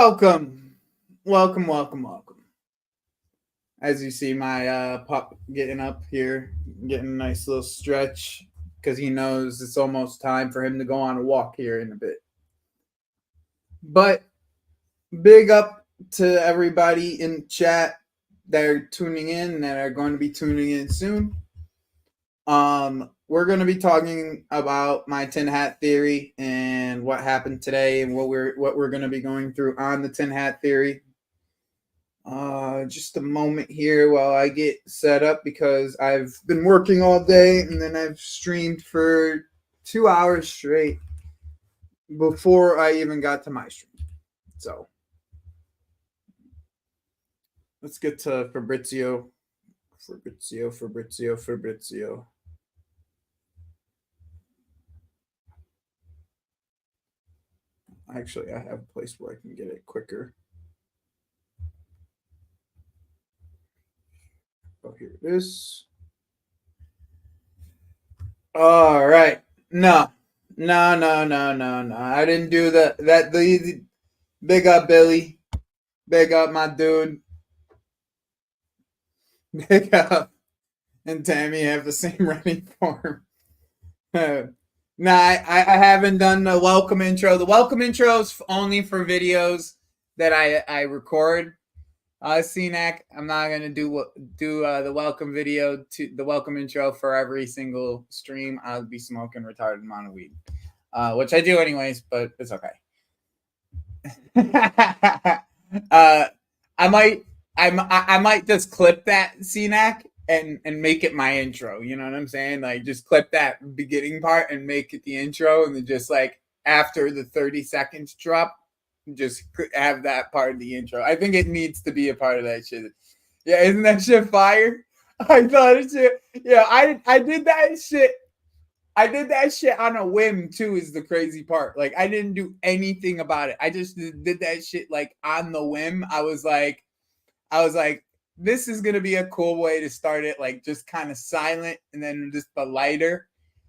Welcome. As you see my pup getting up here, getting a nice little stretch because he knows it's almost time for him to go on a walk here in a bit. But big up to everybody in chat that are tuning in, that are going to be tuning in soon. We're going to be talking about my tin hat theory and what happened today and what we're going to be going through on the tin hat theory. Just a moment here while I get set up because I've been working all day and then I've streamed for 2 hours straight before I even got to my stream. So let's get to Fabrizio. Actually, I have a place where I can get it quicker. Oh, here it is. All right. No. I didn't do the big up Billy. Big up my dude. Big up. And Tammy have the same running form. Nah, I haven't done the welcome intro. The welcome intro is only for videos that I record. CNAC, I'm not gonna do the welcome video to the welcome intro for every single stream. I'll be smoking retarded amount of weed, which I do anyways, but it's okay. I might just clip that CNAC and make it my intro. You know what I'm saying? Like just clip that beginning part and make it the intro, and then just like after the 30 seconds drop, just have that part of the intro. I think it needs to be a part of that shit. Yeah, isn't that shit fire? I thought it shit. Yeah, I did that shit. I did that shit on a whim too. Is the crazy part? Like I didn't do anything about it. I just did that shit like on the whim. I was like, this is gonna be a cool way to start it. Like just kind of silent, and then just the lighter,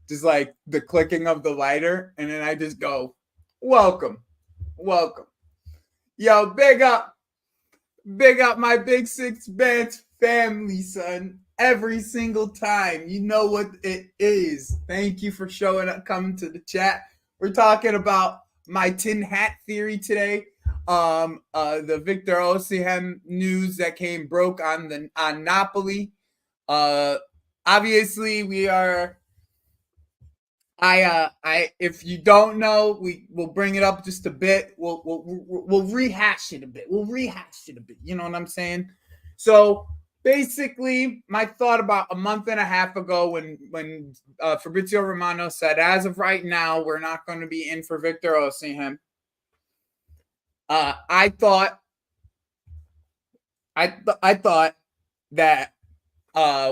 just like the clicking of the lighter, and then I just go, welcome. Yo, big up my Big Six Bands family, son. Every single time. You know what it is. Thank you for showing up, coming to the chat. We're talking about my tin hat theory today. The Victor Osimhen news that broke on Napoli. Obviously we are if you don't know, we'll bring it up just a bit. We'll rehash it a bit. You know what I'm saying? So basically, my thought about a month and a half ago when Fabrizio Romano said, as of right now, we're not going to be in for Victor Osimhen. I thought that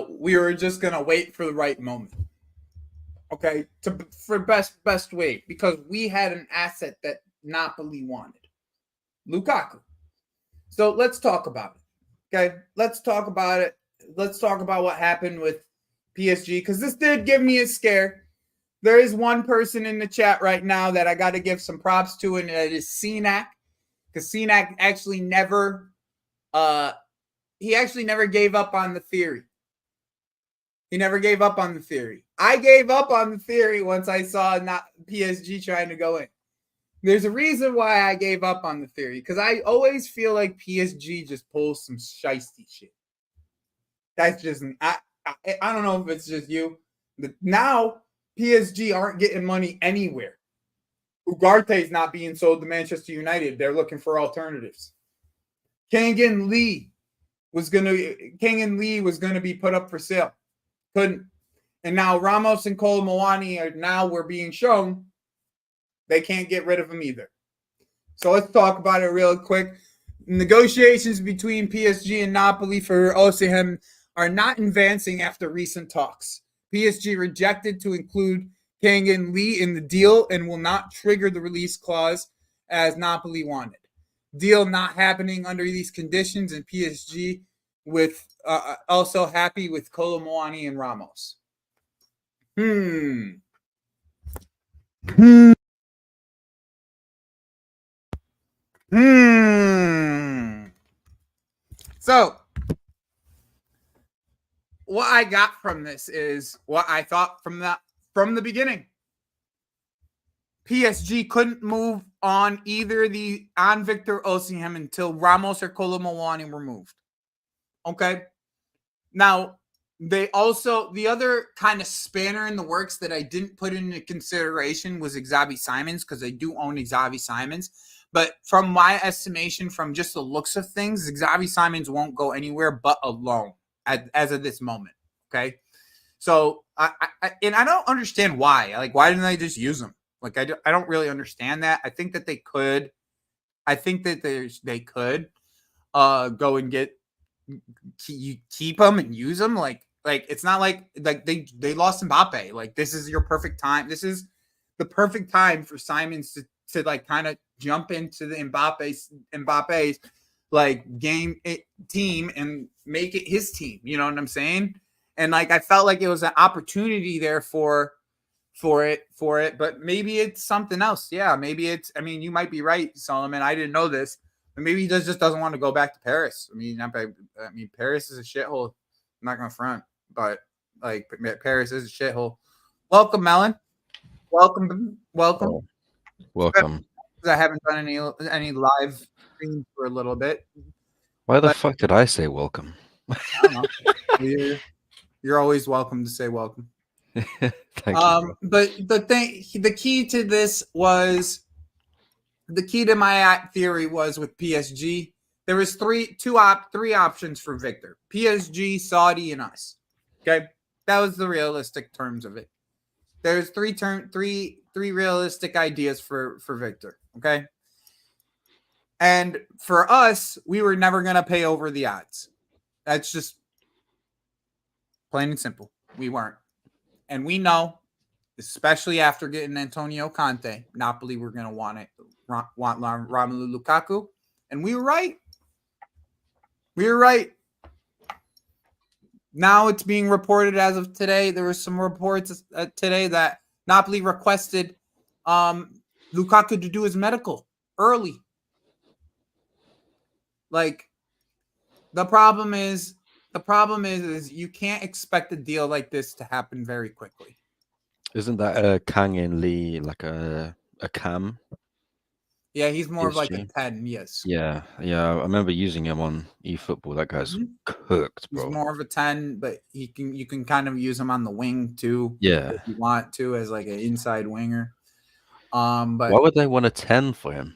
we were just gonna wait for the right moment. Okay, for best way, because we had an asset that Napoli wanted, Lukaku. So let's talk about it. Okay, let's talk about it. Let's talk about what happened with PSG, because this did give me a scare. There is one person in the chat right now that I got to give some props to, and that is CNAC, because CNAC actually never gave up on the theory. He never gave up on the theory. I gave up on the theory once I saw not PSG trying to go in. There's a reason why I gave up on the theory, because I always feel like PSG just pulls some shiesty shit. That's just I don't know if it's just you. But now PSG aren't getting money anywhere. Ugarte's not being sold to Manchester United. They're looking for alternatives. Kang-in Lee was gonna be put up for sale. Couldn't. And now Ramos and Kolo Muani we're being shown they can't get rid of him either. So let's talk about it real quick. Negotiations between PSG and Napoli for Osimhen are not advancing after recent talks. PSG rejected to include Kang-in Lee in the deal and will not trigger the release clause as Napoli wanted. Deal not happening under these conditions, and PSG with also happy with Kolo Muani and Ramos. So what I got from this is what I thought from the beginning. PSG couldn't move on Victor Osimhen until Ramos or Kolo Muani were moved. Okay. Now, the other kind of spanner in the works that I didn't put into consideration was Xavi Simons, because I do own Xavi Simons. But from my estimation, from just the looks of things, Xavi Simons won't go anywhere but alone as of this moment. Okay. So I don't understand why. Like, why didn't they just use him? Like, I don't really understand that. I think that they could. I think that they could go and keep him and use him. Like it's not like they lost Mbappe. Like, this is your perfect time. This is the perfect time for Simons to like kind of jump into the Mbappe's like team and make it his team. You know what I'm saying? And like, I felt like it was an opportunity there for it, but maybe it's something else. Yeah, maybe it's. I mean, you might be right, Solomon. I didn't know this, but maybe he just doesn't want to go back to Paris. I mean, Paris is a shithole. I'm not gonna front, but like, Paris is a shithole. Welcome, Melon. Welcome. Oh, welcome. I haven't done any live streams for a little bit. Why the fuck did I say welcome? I don't know. You're always welcome to say welcome. Thank you. But the key to this was, the key to my theory was with PSG. There was three options for Victor: PSG, Saudi, and us. Okay, that was the realistic terms of it. There's three realistic ideas for Victor. Okay, and for us, we were never gonna pay over the odds. That's just plain and simple. We weren't, and we know, especially after getting Antonio Conte, Napoli were going to want Romelu Lukaku, and we were right. Now it's being reported as of today. There were some reports today that Napoli requested Lukaku to do his medical early. Like, the problem is you can't expect a deal like this to happen very quickly. Isn't that a Kang In Lee like a cam? Yeah, he's more of like a 10, yes. Yeah. I remember using him on eFootball. That guy's cooked, bro. He's more of a 10, but you can kind of use him on the wing too. Yeah. If you want to, as like an inside winger. But why would they want a 10 for him?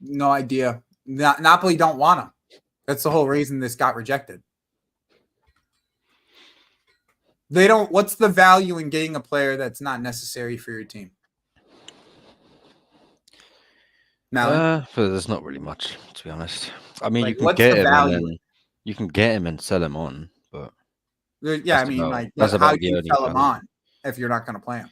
No idea. Napoli don't want him. That's the whole reason this got rejected. They don't. What's the value in getting a player that's not necessary for your team? There's not really much, to be honest. I mean, Like, you can what's get the him value? you can get him and sell him on, but Yeah, I mean, like, that's how about do the you only sell him value. on if you're not going to play him?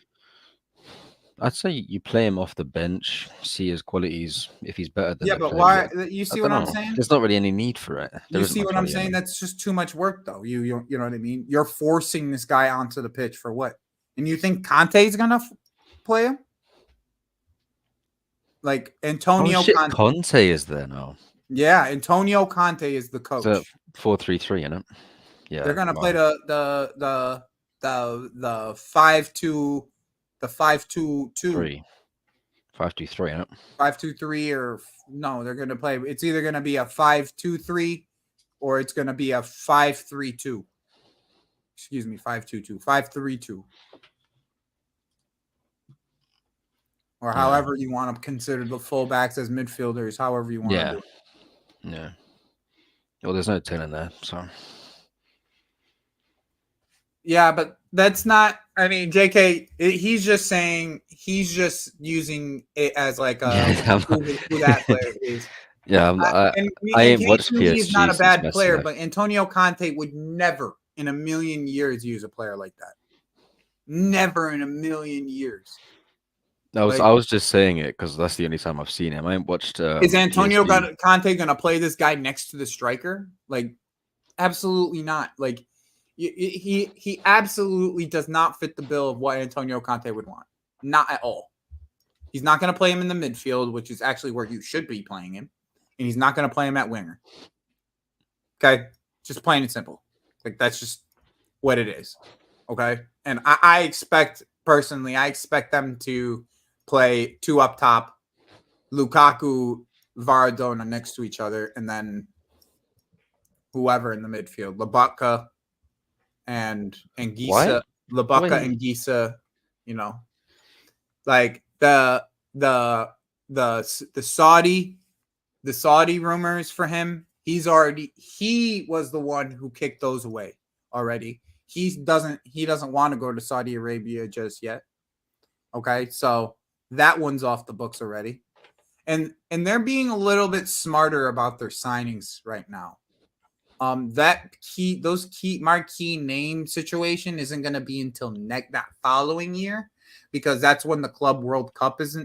I'd say you play him off the bench, see his qualities. If he's better than Yeah, the but player, why? You see what I'm know. saying? There's not really any need for it. There You isn't see much what I'm value in saying? him. That's just too much work, though. You know what I mean? You're forcing this guy onto the pitch for what? And you think Conte's gonna play him? Like, Antonio Conte. Conte is there now. Yeah, Antonio Conte is the coach. It's a 4-3-3, isn't it? Yeah, they're gonna play the 5-2, the 5-2-2. 5-2-3, isn't it? 5-2-3, or no, they're gonna play. It's either gonna be a 5-2-3 or it's gonna be a 5-3-2. Excuse me, 5-2-2, 5-3-2. Or however you want to consider the fullbacks as midfielders, however you want to do it. Yeah. Well, there's no 10 in there, so. Yeah, but that's not. I mean, JK, he's just saying, he's just using it as like a who that player is. Yeah, I ain't watched PSG. He's not a bad player, left. but Antonio Conte would never in a million years use a player like that. Never in a million years. I was just saying it because that's the only time I've seen him. I ain't watched. Is Antonio Conte gonna play this guy next to the striker? Like, absolutely not. Like, he absolutely does not fit the bill of what Antonio Conte would want. Not at all. He's not going to play him in the midfield, which is actually where you should be playing him. And he's not going to play him at winger. Okay? Just plain and simple. Like, that's just what it is. Okay? And I expect them to play two up top, Lukaku, Varadona next to each other, and then whoever in the midfield, Labutka and Gisa. Labutka and Gisa, you know. Like the Saudi rumors for him, he was the one who kicked those away already. He doesn't want to go to Saudi Arabia just yet. Okay, so that one's off the books already. And they're being a little bit smarter about their signings right now. Those marquee name situation isn't going to be until that following year, because that's when the Club World Cup is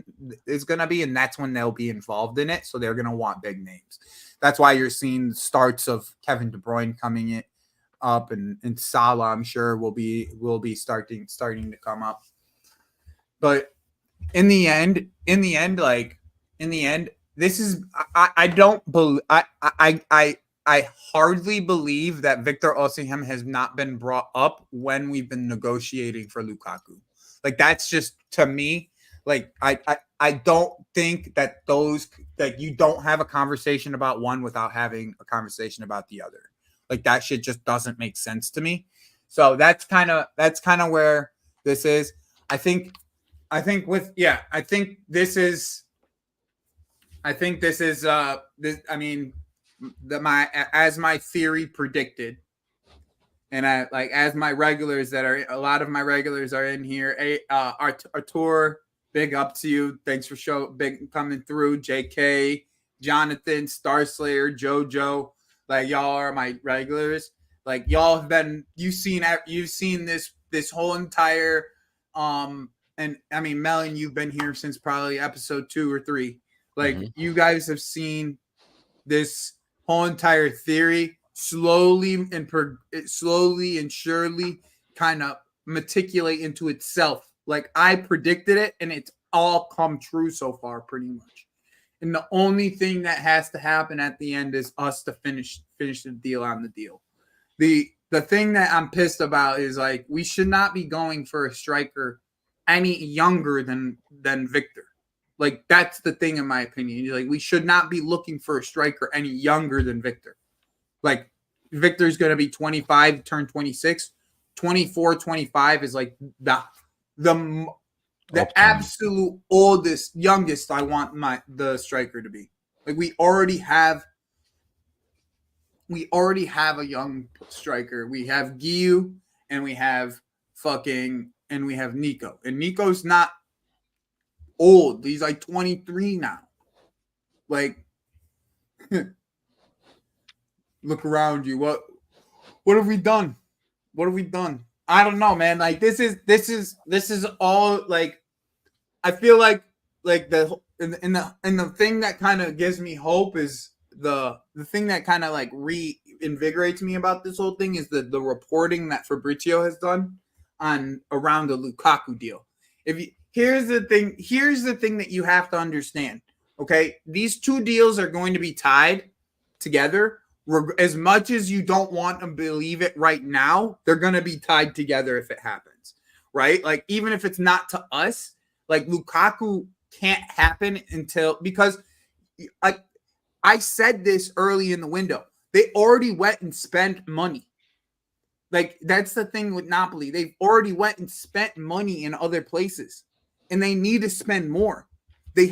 going to be, and that's when they'll be involved in it. So they're going to want big names. That's why you're seeing starts of Kevin De Bruyne coming up, and Salah, I'm sure, will be starting to come up. But in the end, this is I hardly believe that Victor Osimhen has not been brought up when we've been negotiating for Lukaku. Like, that's just, to me, like, I don't think that you don't have a conversation about one without having a conversation about the other. Like, that shit just doesn't make sense to me. So that's kind of where this is. I think this is as my theory predicted, and as my regulars a lot of my regulars are in here. Artur, big up to you. Thanks for coming through. JK, Jonathan, Starslayer, Jojo, like, y'all are my regulars. Like, y'all have you've seen this whole entire and I mean, Melon, you've been here since probably episode 2 or 3. Like, you guys have seen this whole entire theory slowly and surely kind of matriculate into itself. Like, I predicted it, and it's all come true so far, pretty much. And the only thing that has to happen at the end is us to finish the deal on the deal. The thing that I'm pissed about is, like, we should not be going for a striker any younger than Victor. Like, that's the thing, in my opinion. Like, we should not be looking for a striker any younger than Victor. Like, Victor's going to be 25, turn 26. 24, 25 is like the absolute youngest I want the striker to be. Like, we already have a young striker. We have Giu, and we have Nico. And Nico's not old. He's like 23 now. Like, look around you. What have we done? What have we done? I don't know, man. Like, this is all, like, I feel like the thing that kind of gives me hope is the thing that kind of, like, reinvigorates me about this whole thing is the reporting that Fabrizio has done around the Lukaku deal. Here's the thing that you have to understand. Okay, these two deals are going to be tied together. As much as you don't want to believe it right now, they're going to be tied together if it happens, right? Like, even if it's not to us, like, Lukaku can't happen because I said this early in the window. They already went and spent money. Like, that's the thing with Napoli. They've already went and spent money in other places, and they need to spend more. They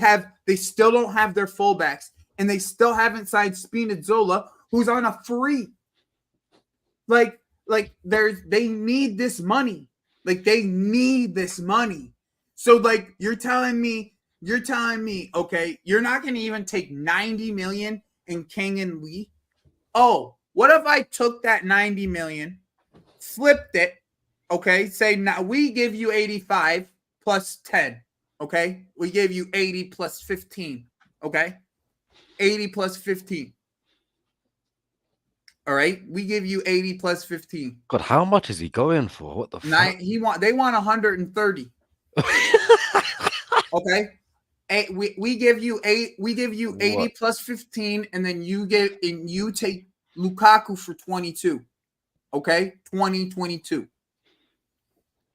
still don't have their fullbacks, and they still haven't signed Spinazzola, who's on a free. Like they need this money. Like, they need this money. So, like, you're telling me, okay, you're not going to even take 90 million in King and Lee? Oh, what if I took that 90 million, flipped it, okay, say, now we give you 85 plus 10, okay? We gave you 80 plus 15, okay? 80 plus 15. All right, we give you 80 plus 15. God, how much is he going for? What the fuck? They want 130. Okay, we give you 80 What? plus 15, and then you take Lukaku for 22. Okay, 2022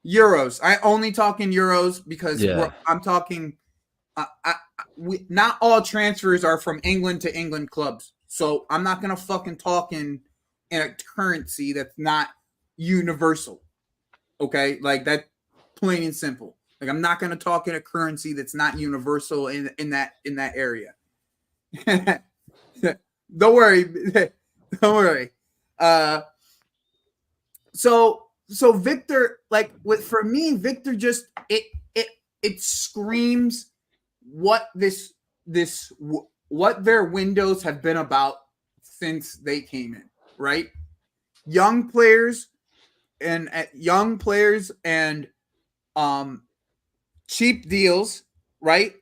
euros. I only talk in euros because Yeah. I'm talking. Not all transfers are from England to England clubs, so I'm not gonna fucking talk in a currency that's not universal. Okay, like that, plain and simple. Like I'm not gonna talk in a currency that's not universal in that area. Don't worry, don't worry. So Victor, like for me, Victor just it screams what what their windows have been about since they came in, right? Young players and cheap deals, right?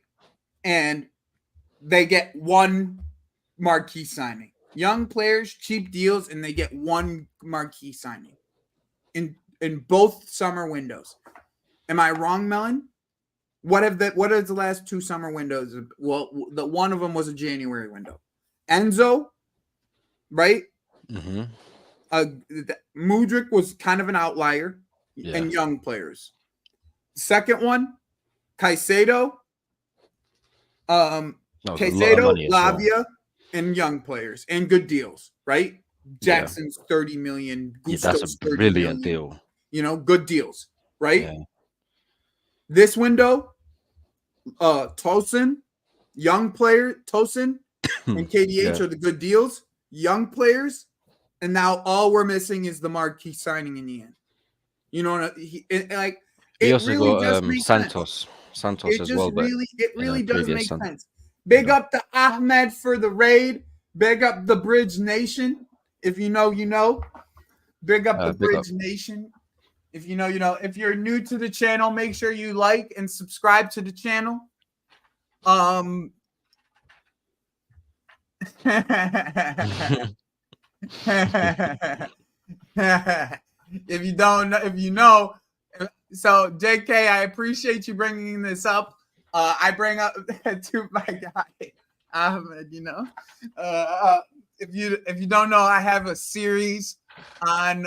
And they get one marquee signing. Young players, cheap deals, and they get one marquee signing in both summer windows. Am I wrong, Melon? What is the last two summer windows? Well, the one of them was a January window. Enzo, right? Mm-hmm. Mudryk was kind of an outlier, and young players. Second one, Caicedo, Lavia, well. and young players and good deals, right? Jackson's 30 million, Gusto's 30 million. Deal. Good deals, right? Yeah. This window, Tosin, young player, Tosin and KDH are the good deals, young players, and now all we're missing is the marquee signing in the end. You know, We also really got just makes Santos. sense. Santos as well, but It really does make son. sense. Big up to Ahmed for the raid. Big up the Bridge Nation. If you know, you know. Big up the Bridge Nation. If you know, you know. If you're new to the channel, make sure you like and subscribe to the channel. If you don't know, if you know, so JK, I appreciate you bringing this up. I bring up to my guy Ahmed. If you don't know, I have a series on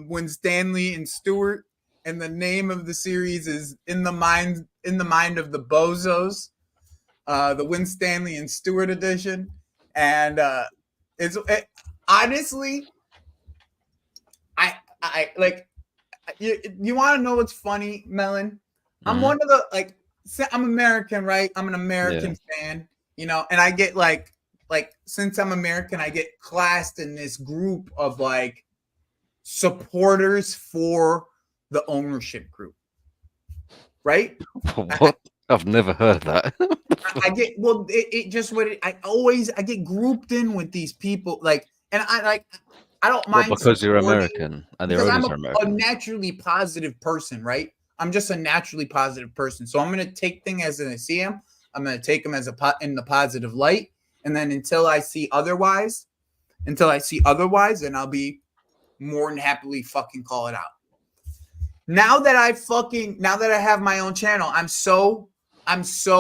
when Stanley and Stewart, and the name of the series is in the mind of the bozos, the Win Stanley and Stewart edition, and honestly, I like. You want to know what's funny, Melon? I'm one of the I'm American, right? I'm an American fan, and I get like since I'm American, I get classed in this group of supporters for the ownership group, right? What? I've never heard that. I get I get grouped in with these people, and I don't mind because you're American and their owners are American. I'm a naturally positive person, right? I'm just a naturally positive person, so I'm gonna take things as I see them. I'm gonna take them as in the positive light, and then until I see otherwise, then I'll be more than happily fucking call it out. Now that I have my own channel, I'm so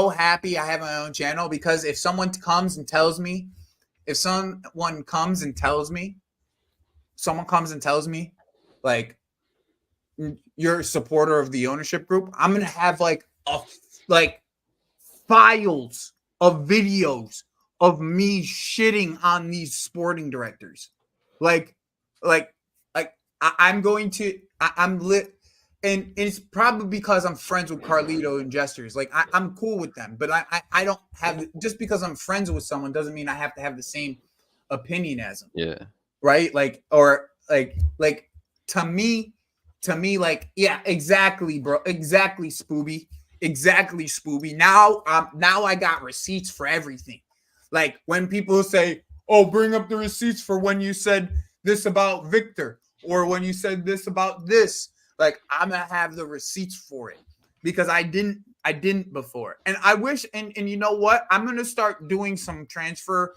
happy I have my own channel, because if someone comes and tells me, like, you're a supporter of the ownership group, I'm gonna have files of videos of me shitting on these sporting directors. I'm going to I'm lit, and it's probably because I'm friends with Carlito and Jesters. I'm cool with them, but I don't have, just because I'm friends with someone doesn't mean I have to have the same opinion as them. Yeah. Right? To me, yeah, exactly, bro. Exactly, Spooby. Exactly, Spooby. Now I got receipts for everything. Like when people say, "Oh, bring up the receipts for when you said this about Victor, or when you said this about this," like I'm gonna have the receipts for it, because I didn't before. And I wish, and you know what? I'm gonna start doing some transfer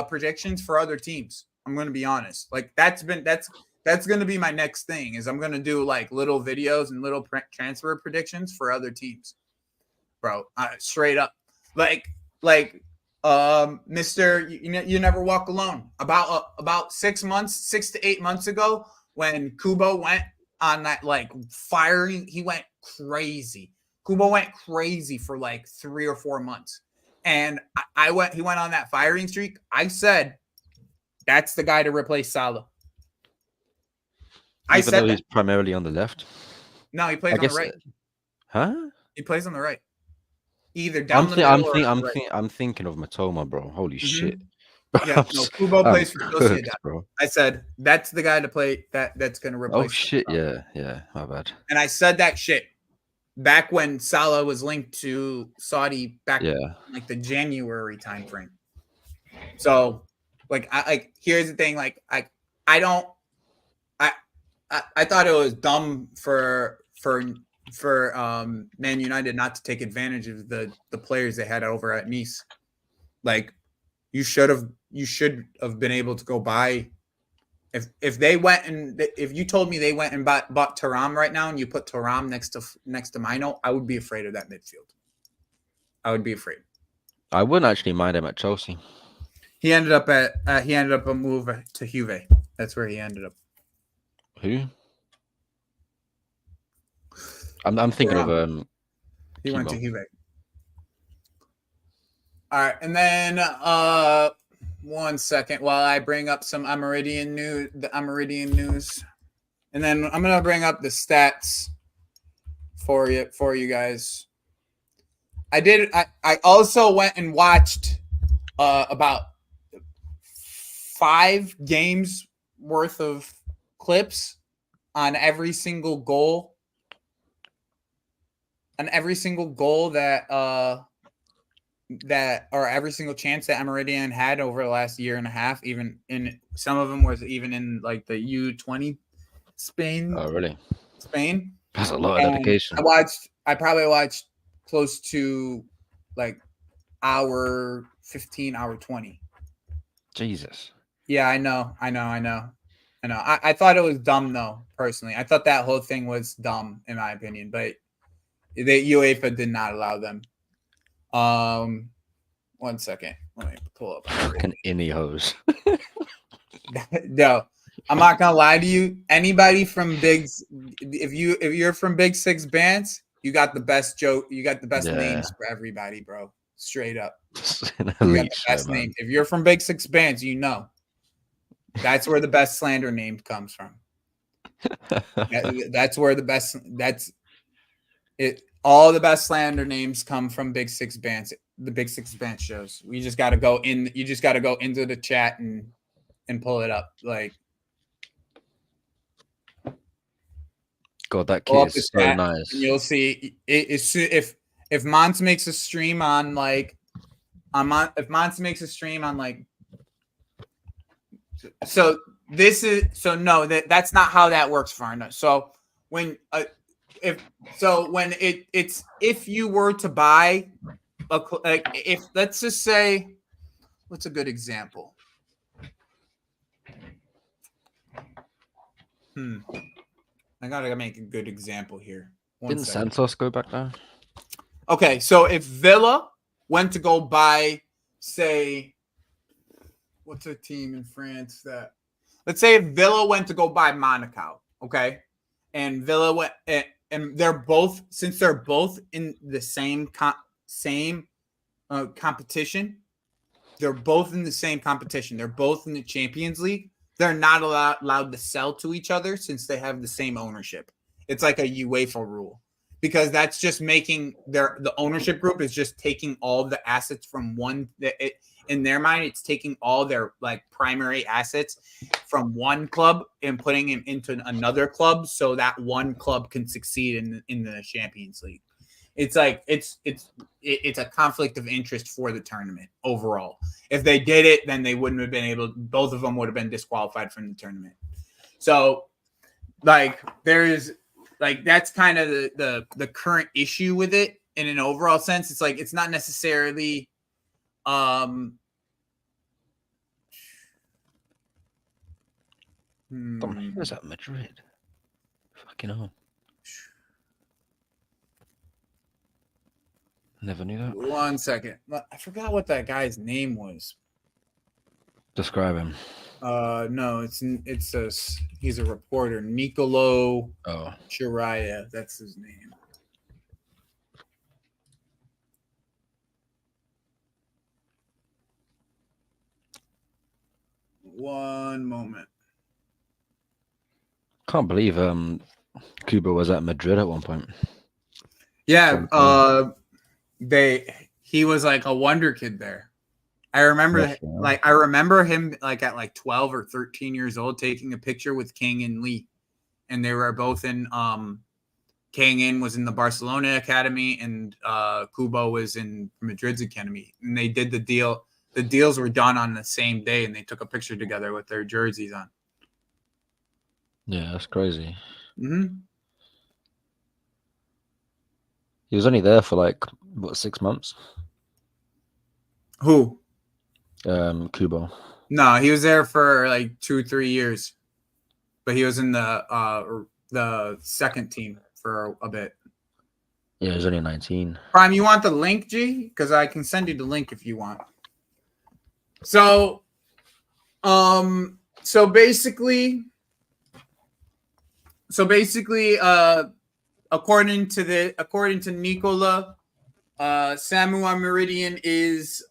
predictions for other teams. I'm gonna be honest. That's gonna be my next thing, is I'm gonna do little videos and little transfer predictions for other teams, bro. Straight up. like Mr. You never walk alone. About 6 to 8 months ago, when Kubo went on that like firing, he went crazy. Kubo went crazy for like 3 or 4 months, and he went on that firing streak. I said that's the guy to replace Salah. I Even though said he's that. primarily on the left. No, he I plays on the guess, right. huh? He plays on the right, either down the middle or on the right. I'm thinking of Matoma, bro. Holy Mm-hmm. shit. Yeah, no, Kubo I'm plays for Sociedad. cooked, bro. I said that's the guy to play that's going to Oh replace shit, Salah. yeah, my bad. And I said that shit back when Salah was linked to Saudi back Yeah. in like the January timeframe. So, here's the thing, I don't I thought it was dumb for Man United not to take advantage of the players they had over at Nice. Like you should have been able to go buy if they went and if you told me they went and bought Thuram right now and you put Thuram next to Mino, I would be afraid of that midfield. I would be afraid. I wouldn't actually mind him at Chelsea. He ended up a move to Juve. That's where he ended up. Who? I'm thinking Thuram. of He went to Kimo. Juve. All right, and then 1 second while I bring up some Omorodion news, and then I'm gonna bring up the stats for you guys. I also went and watched about 5 games worth of clips on every single goal that or every single chance that Omorodion had over the last year and a half. Even in some of them was even in like the U20 Spain. Oh really? Spain. That's a lot of And dedication. I probably watched close to like hour 15, hour 20. Jesus. Yeah, I know. I thought it was dumb though, personally. I thought that whole thing was dumb in my opinion, but the UEFA did not allow them. 1 second. Let me pull up. Fucking innie hose. No, I'm not gonna lie to you. Anybody from if you're from Big Six bands, you got the best joke. You got the best names for everybody, bro. Straight up, An you got elite the show, best man. names. If you're from Big Six bands, you know that's where the best slander name comes from. That's where the best. That's it. All the best slander names come from Big Six bands. The Big Six band shows. We just got to go in. You just got to go into the chat and pull it up. Like, God, that pull kit up the is so chat nice. and you'll see if Mons makes a stream on like if Mons makes a stream on like so this is so no that's not how that works, Farna. So when if you were to buy if let's just say what's a good example? I gotta make a good example here. Didn't Santos go back there? Okay, so if Villa went to go buy, say, what's a team in France that? Let's say if Villa went to go buy Monaco, okay, and Villa went, and they're both since they're both in the same competition. They're both in the same competition. They're both in the Champions League. They're not allowed to sell to each other since they have the same ownership. It's like a UEFA rule because that's just making the ownership group is just taking all the assets from one. In their mind, it's taking all their like primary assets from one club and putting them into another club so that one club can succeed in the Champions League. It's like it's a conflict of interest for the tournament overall. If they did it, then they wouldn't have been able. Both of them would have been disqualified from the tournament. So, like, there is like that's kind of the current issue with it in an overall sense. It's like it's not necessarily. He was at Madrid. Fucking hell. Never knew that. 1 second. I forgot what that guy's name was. Describe him. No, he's a reporter. Nicolo Oh. Chiraya, that's his name. One moment. Can't believe Cuba was at Madrid at one point. Yeah, he was like a wonder kid there. I remember him like at like 12 or 13 years old taking a picture with King and Lee. And they were both in King was in the Barcelona academy and Kubo was in Madrid's academy. And they did the deal. The deals were done on the same day and they took a picture together with their jerseys on. Yeah, that's crazy. Mm-hmm. He was only there for like, what, 6 months? Who? Kubo. No, he was there for like 2-3 years. But he was in the second team for a bit. Yeah, he was only 19. Prime, you want the link, G? Because I can send you the link if you want. So basically, according to Nicola, Samu Omorodion is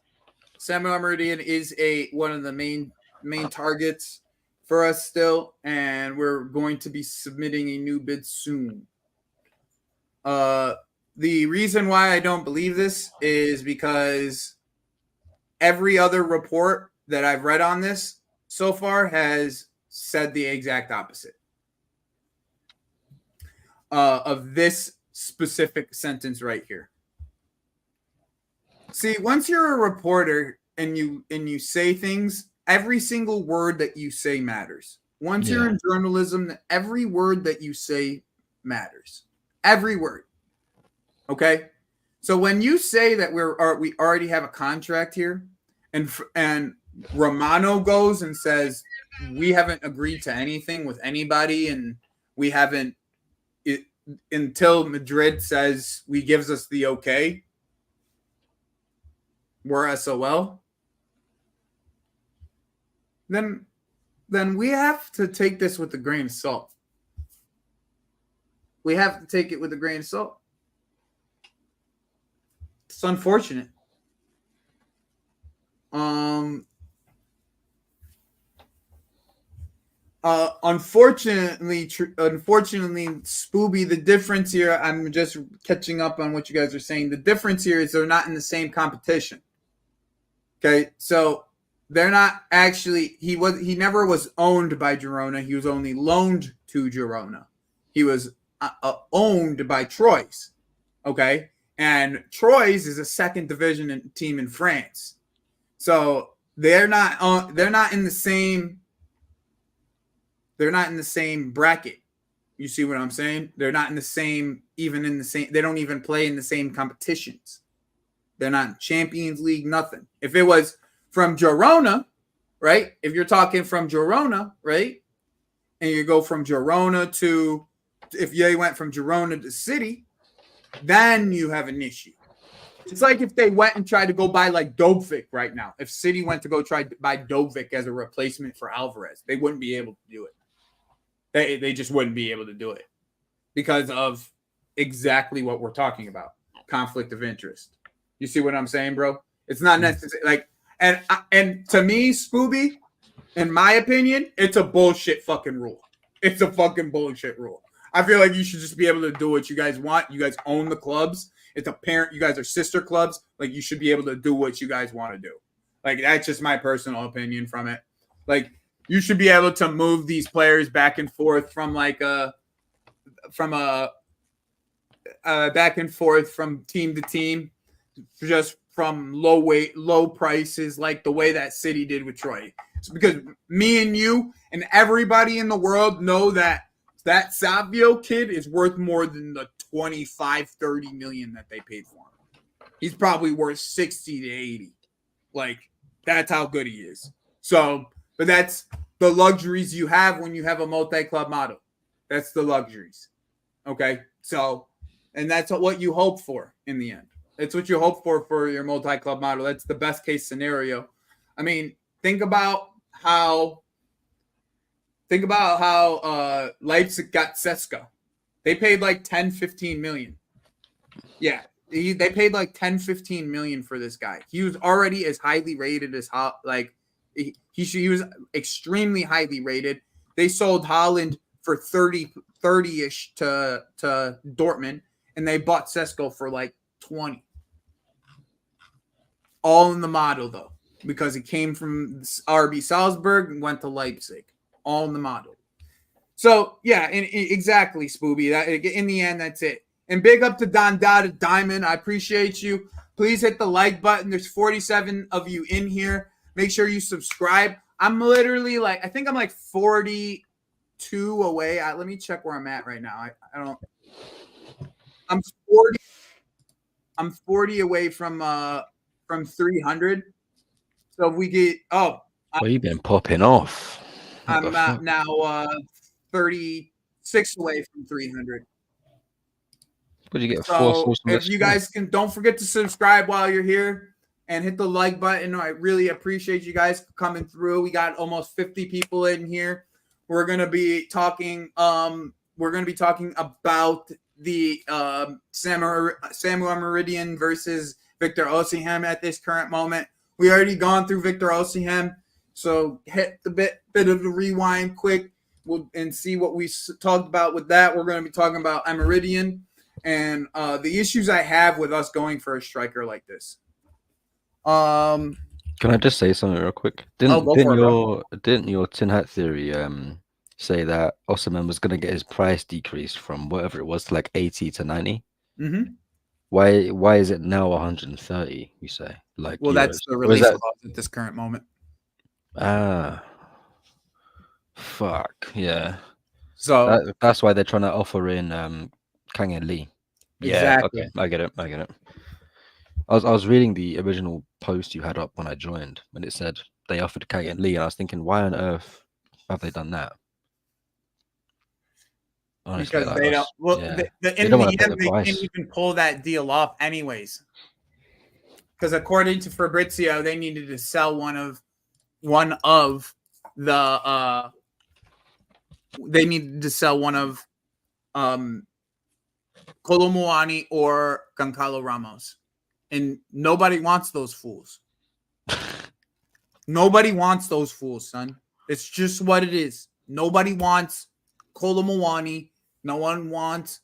one of the main targets for us still, and we're going to be submitting a new bid soon. The reason why I don't believe this is because every other report that I've read on this so far has said the exact opposite of this specific sentence right here. See, once you're a reporter and you say things, every single word that you say matters. Once you're in journalism, every word that you say matters. Every word. Okay? So when you say that we already have a contract here, and Romano goes and says we haven't agreed to anything with anybody, and we haven't until Madrid says gives us the okay, we're SOL. Then we have to take this with a grain of salt. We have to take it with a grain of salt. It's unfortunate. Unfortunately, Spooby, the difference here, I'm just catching up on what you guys are saying. The difference here is they're not in the same competition. Okay, so they're not actually. He never was owned by Girona. He was only loaned to Girona. He was owned by Troyes. Okay, and Troyes is a second division team in France. So they're not in the same. They're not in the same bracket. You see what I'm saying? They're not in the same. They don't even play in the same competitions. They're not in Champions League, nothing. If it was from Girona, right? If you're talking from Girona, right? And you go from Girona to, if you went from Girona to City, then you have an issue. It's like if they went and tried to go buy like Dovvik right now. If City went to go try to buy Dovvik as a replacement for Alvarez, they wouldn't be able to do it. They just wouldn't be able to do it because of exactly what we're talking about. Conflict of interest. You see what I'm saying, bro? It's not necessary. Like, and to me, Scooby, in my opinion, it's a bullshit fucking rule. It's a fucking bullshit rule. I feel like you should just be able to do what you guys want. You guys own the clubs. It's a parent. You guys are sister clubs. Like, you should be able to do what you guys want to do. Like, that's just my personal opinion from it. Like, you should be able to move these players back and forth from back and forth from team to team, just from low prices, like the way that City did with Troy. It's because me and you and everybody in the world know that Savio kid is worth more than the 25-30 million that they paid for him. He's probably worth 60 to 80. Like, that's how good he is. So, but that's the luxuries you have when you have a multi-club model. That's the luxuries. Okay? So, and that's what you hope for in the end. It's what you hope for your multi-club model. That's the best case scenario. I mean, think about how Leipzig got Sesko. They paid like 10, 15 million. Yeah. They paid like 10, 15 million for this guy. He was already as highly rated as he was extremely highly rated. They sold Haaland for 30-ish to Dortmund, and they bought Sesko for like 20. All in the model, though, because he came from RB Salzburg and went to Leipzig. All in the model. So, yeah, exactly, Spooby. In the end, that's it. And big up to Don Dada Diamond. I appreciate you. Please hit the like button. There's 47 of you in here. Make sure you subscribe. I'm literally I think I'm like 42 away. Let me check where I'm at right now. I don't. I'm 40. I'm 40 away from 300. So if we get well, you've been popping off. I'm now 36 away from 300. Would you get so if you guys don't forget to subscribe while you're here and hit the like button. I really appreciate you guys coming through. We got almost 50 people in here. We're gonna be talking. About the Samu Omorodion versus Victor Osimhen at this current moment. We already gone through Victor Osimhen, so hit the bit of the rewind quick and see what we talked about with that. We're going to be talking about Omorodion and the issues I have with us going for a striker like this. Can I just say something real quick? Didn't your Tin Hat theory say that Osimhen was going to get his price decreased from whatever it was to like 80 to 90? Mm-hmm. Why is it now 130? You say well, that's the release clause at this current moment. Fuck yeah. So that's why they're trying to offer in Kang and Lee. Yeah, exactly. Okay, I get it. I was reading the original post you had up when I joined, and it said they offered Kang and Lee, and I was thinking, why on earth have they done that? Honestly, because they don't. Well, yeah. in the end, they can't even pull that deal off, anyways. Because according to Fabrizio, they needed to sell one of the. They needed to sell one of, Kolo Muani or Goncalo Ramos, and nobody wants those fools. Nobody wants those fools, son. It's just what it is. Nobody wants Kolo Muani. No one wants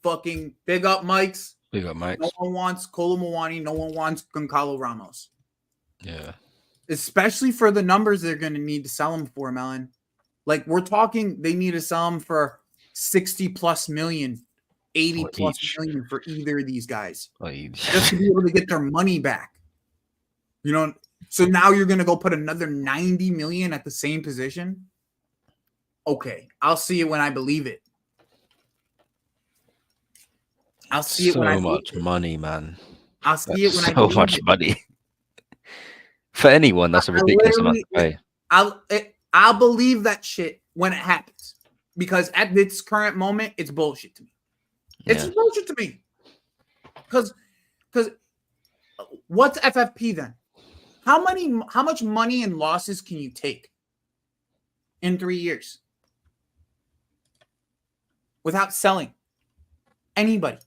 fucking Big Up Mikes. Big Up Mikes. No one wants Kolo Muani. No one wants Goncalo Ramos. Yeah. Especially for the numbers they're going to need to sell them for, Melon. Like, we're talking, they need to sell them for 60 plus million, 80 plus million for either of these guys. Just to be able to get their money back. You know, so now you're going to go put another 90 million at the same position? Okay, I'll see it when I believe it. I'll see it when I believe it. So much money, man. I'll see it when I believe it. So much money. For anyone, that's a ridiculous amount to pay. I'll believe that shit when it happens, because at this current moment, it's bullshit to me. It's bullshit to me. Because what's FFP then? How much money and losses can you take in 3 years without selling anybody?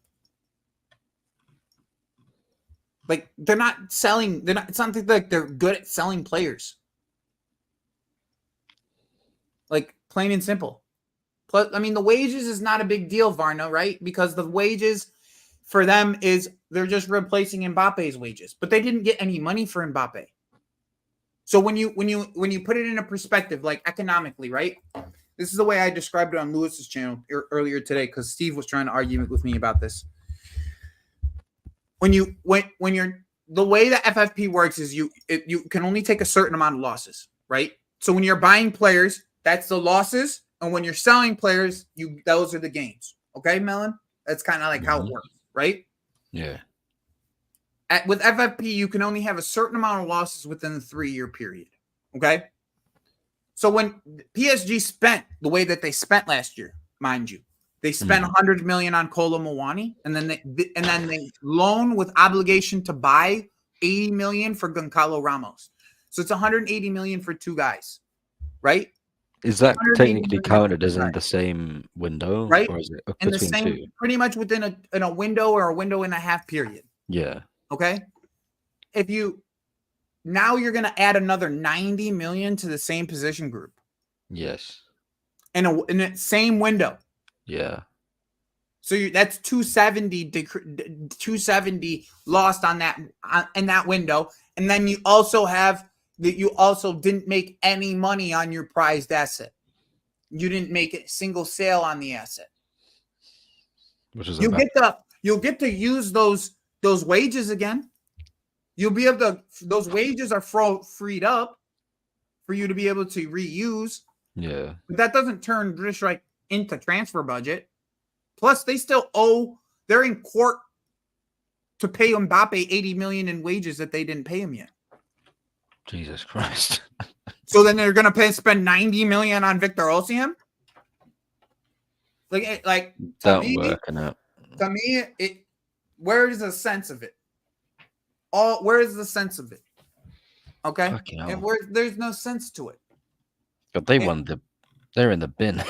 Like, they're not selling. It's not like they're good at selling players. Like, plain and simple. Plus, I mean, the wages is not a big deal, Varna, right? Because the wages for them is they're just replacing Mbappe's wages, but they didn't get any money for Mbappe. So when you put it in a perspective, like economically, right? This is the way I described it on Lewis's channel earlier today, because Steve was trying to argue with me about this. When you're the way that FFP works is you can only take a certain amount of losses, right? So when you're buying players, that's the losses, and when you're selling players, those are the gains. Okay, Melon? That's kind of like how it works, right? Yeah. With FFP, you can only have a certain amount of losses within the 3-year period. Okay? So when PSG spent the way that they spent last year, mind you, They spent 100 million on Kolo Muani, and then they loan with obligation to buy 80 million for Goncalo Ramos. So it's 180 million for two guys, right? Is that technically counted as in the same window, right? or is it in between the same, two? Pretty much within a window or a window and a half period. Yeah. Okay. If you now you're going to add another 90 million to the same position group. Yes. In the same window. Yeah. So that's 270 lost on that in that window, and then you also have that you also didn't make any money on your prized asset. You didn't make a single sale on the asset. Which is you'll get to use those wages again. You'll be able to. Those wages are freed up for you to be able to reuse. Yeah. But that doesn't turn just right into transfer budget. Plus, they still owe. They're in court to pay Mbappe 80 million in wages that they didn't pay him yet. Jesus Christ. So then they're gonna spend 90 million on Victor Osimhen? Like that working out. To me, where is the sense of it? Where is the sense of it? Okay, and there's no sense to it. But they're in the bin.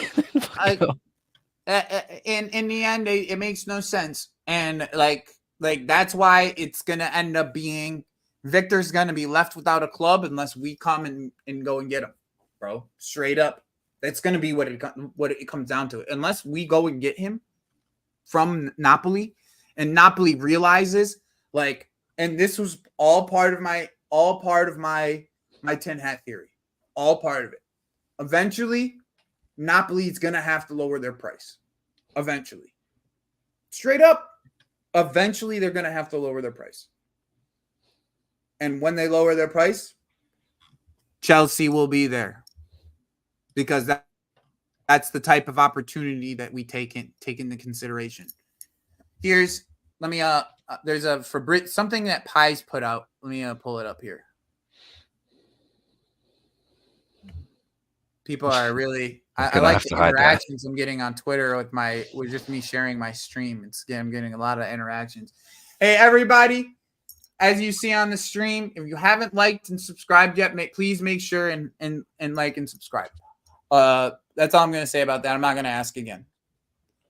In the end, it makes no sense, and like that's why it's gonna end up being Victor's gonna be left without a club unless we come and go and get him, bro. Straight up, that's gonna be what it comes down to. Unless we go and get him from Napoli, and Napoli realizes and this was all part of my tin hat theory, all part of it. Eventually, Napoli's going to have to lower their price. Eventually. Straight up. Eventually, they're going to have to lower their price. And when they lower their price, Chelsea will be there. Because that's the type of opportunity that we take into consideration. There's something that Pies put out. Let me pull it up here. People are really. I like the interactions I'm getting on Twitter with just me sharing my stream. I'm getting a lot of interactions. Hey everybody, as you see on the stream, if you haven't liked and subscribed yet, please make sure and like and subscribe. That's all I'm going to say about that. I'm not going to ask again.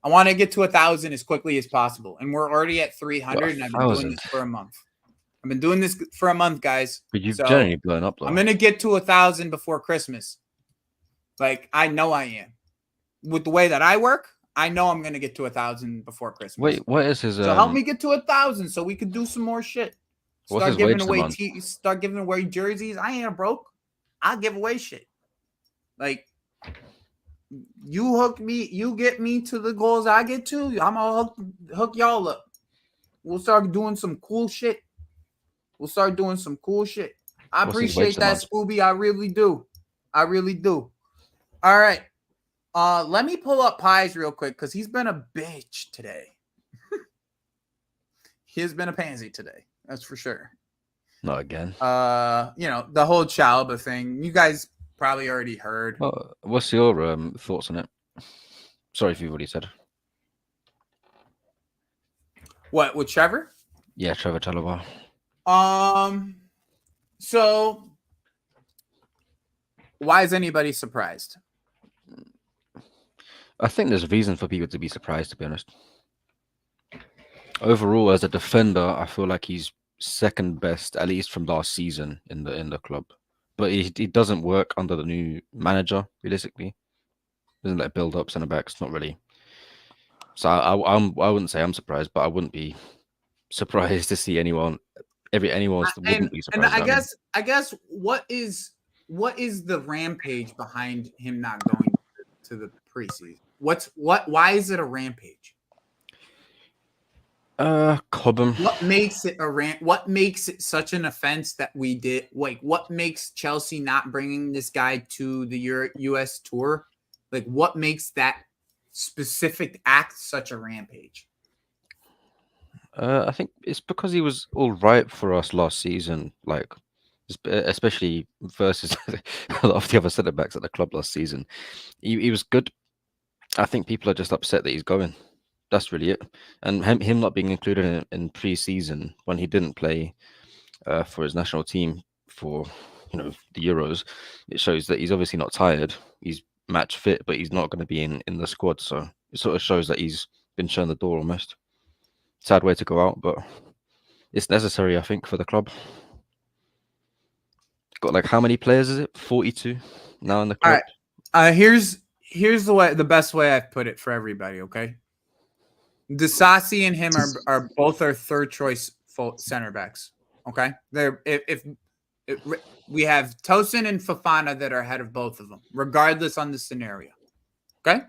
I want to get to 1,000 as quickly as possible, and we're already at 300. And I've been doing this for a month. I've been doing this for a month, guys. But you've generally blown up. I'm going to get to 1,000 before Christmas. I know I am. With the way that I work, I know I'm going to get to 1,000 before Christmas. Wait, what is his? So help me get to 1,000 so we can do some more shit. Start giving away jerseys. I ain't broke. I'll give away shit. You get me to the goals I get to. I'm gonna hook y'all up. We'll start doing some cool shit. I appreciate that, Scooby. I really do. All right. Let me pull up Pies real quick because he's been a bitch today. He has been a pansy today. That's for sure. Not again. The whole Chalobah thing. You guys probably already heard. What's your thoughts on it? Sorry if you've already said. What, with Trevor? Yeah, Trevor Chalobah. So why is anybody surprised? I think there's a reason for people to be surprised, to be honest. Overall, as a defender, I feel like he's second best, at least from last season in the club. But he doesn't work under the new manager, realistically. Doesn't let build up centre backs, not really. So I wouldn't say I'm surprised, but I wouldn't be surprised to see anyone wouldn't be surprised. And I guess what is the rampage behind him not going to the preseason? Why is it a rampage? Cobham. What makes it what makes it such an offense that we did? What makes Chelsea not bringing this guy to the US tour? What makes that specific act such a rampage? I think it's because he was all right for us last season, especially versus a lot of the other centre backs at the club last season. He was good. I think people are just upset that he's going. That's really it. And him not being included in pre-season when he didn't play for his national team for the Euros, it shows that he's obviously not tired. He's match fit, but he's not going to be in the squad. So it sort of shows that he's been shown the door almost. Sad way to go out, but it's necessary, I think, for the club. Got like how many players is it? 42 now in the club. All right. Here's the best way I've put it for everybody. Okay, Disasi and him are both our third choice center backs. Okay, they're if we have Tosin and Fofana that are ahead of both of them, regardless on the scenario. Okay.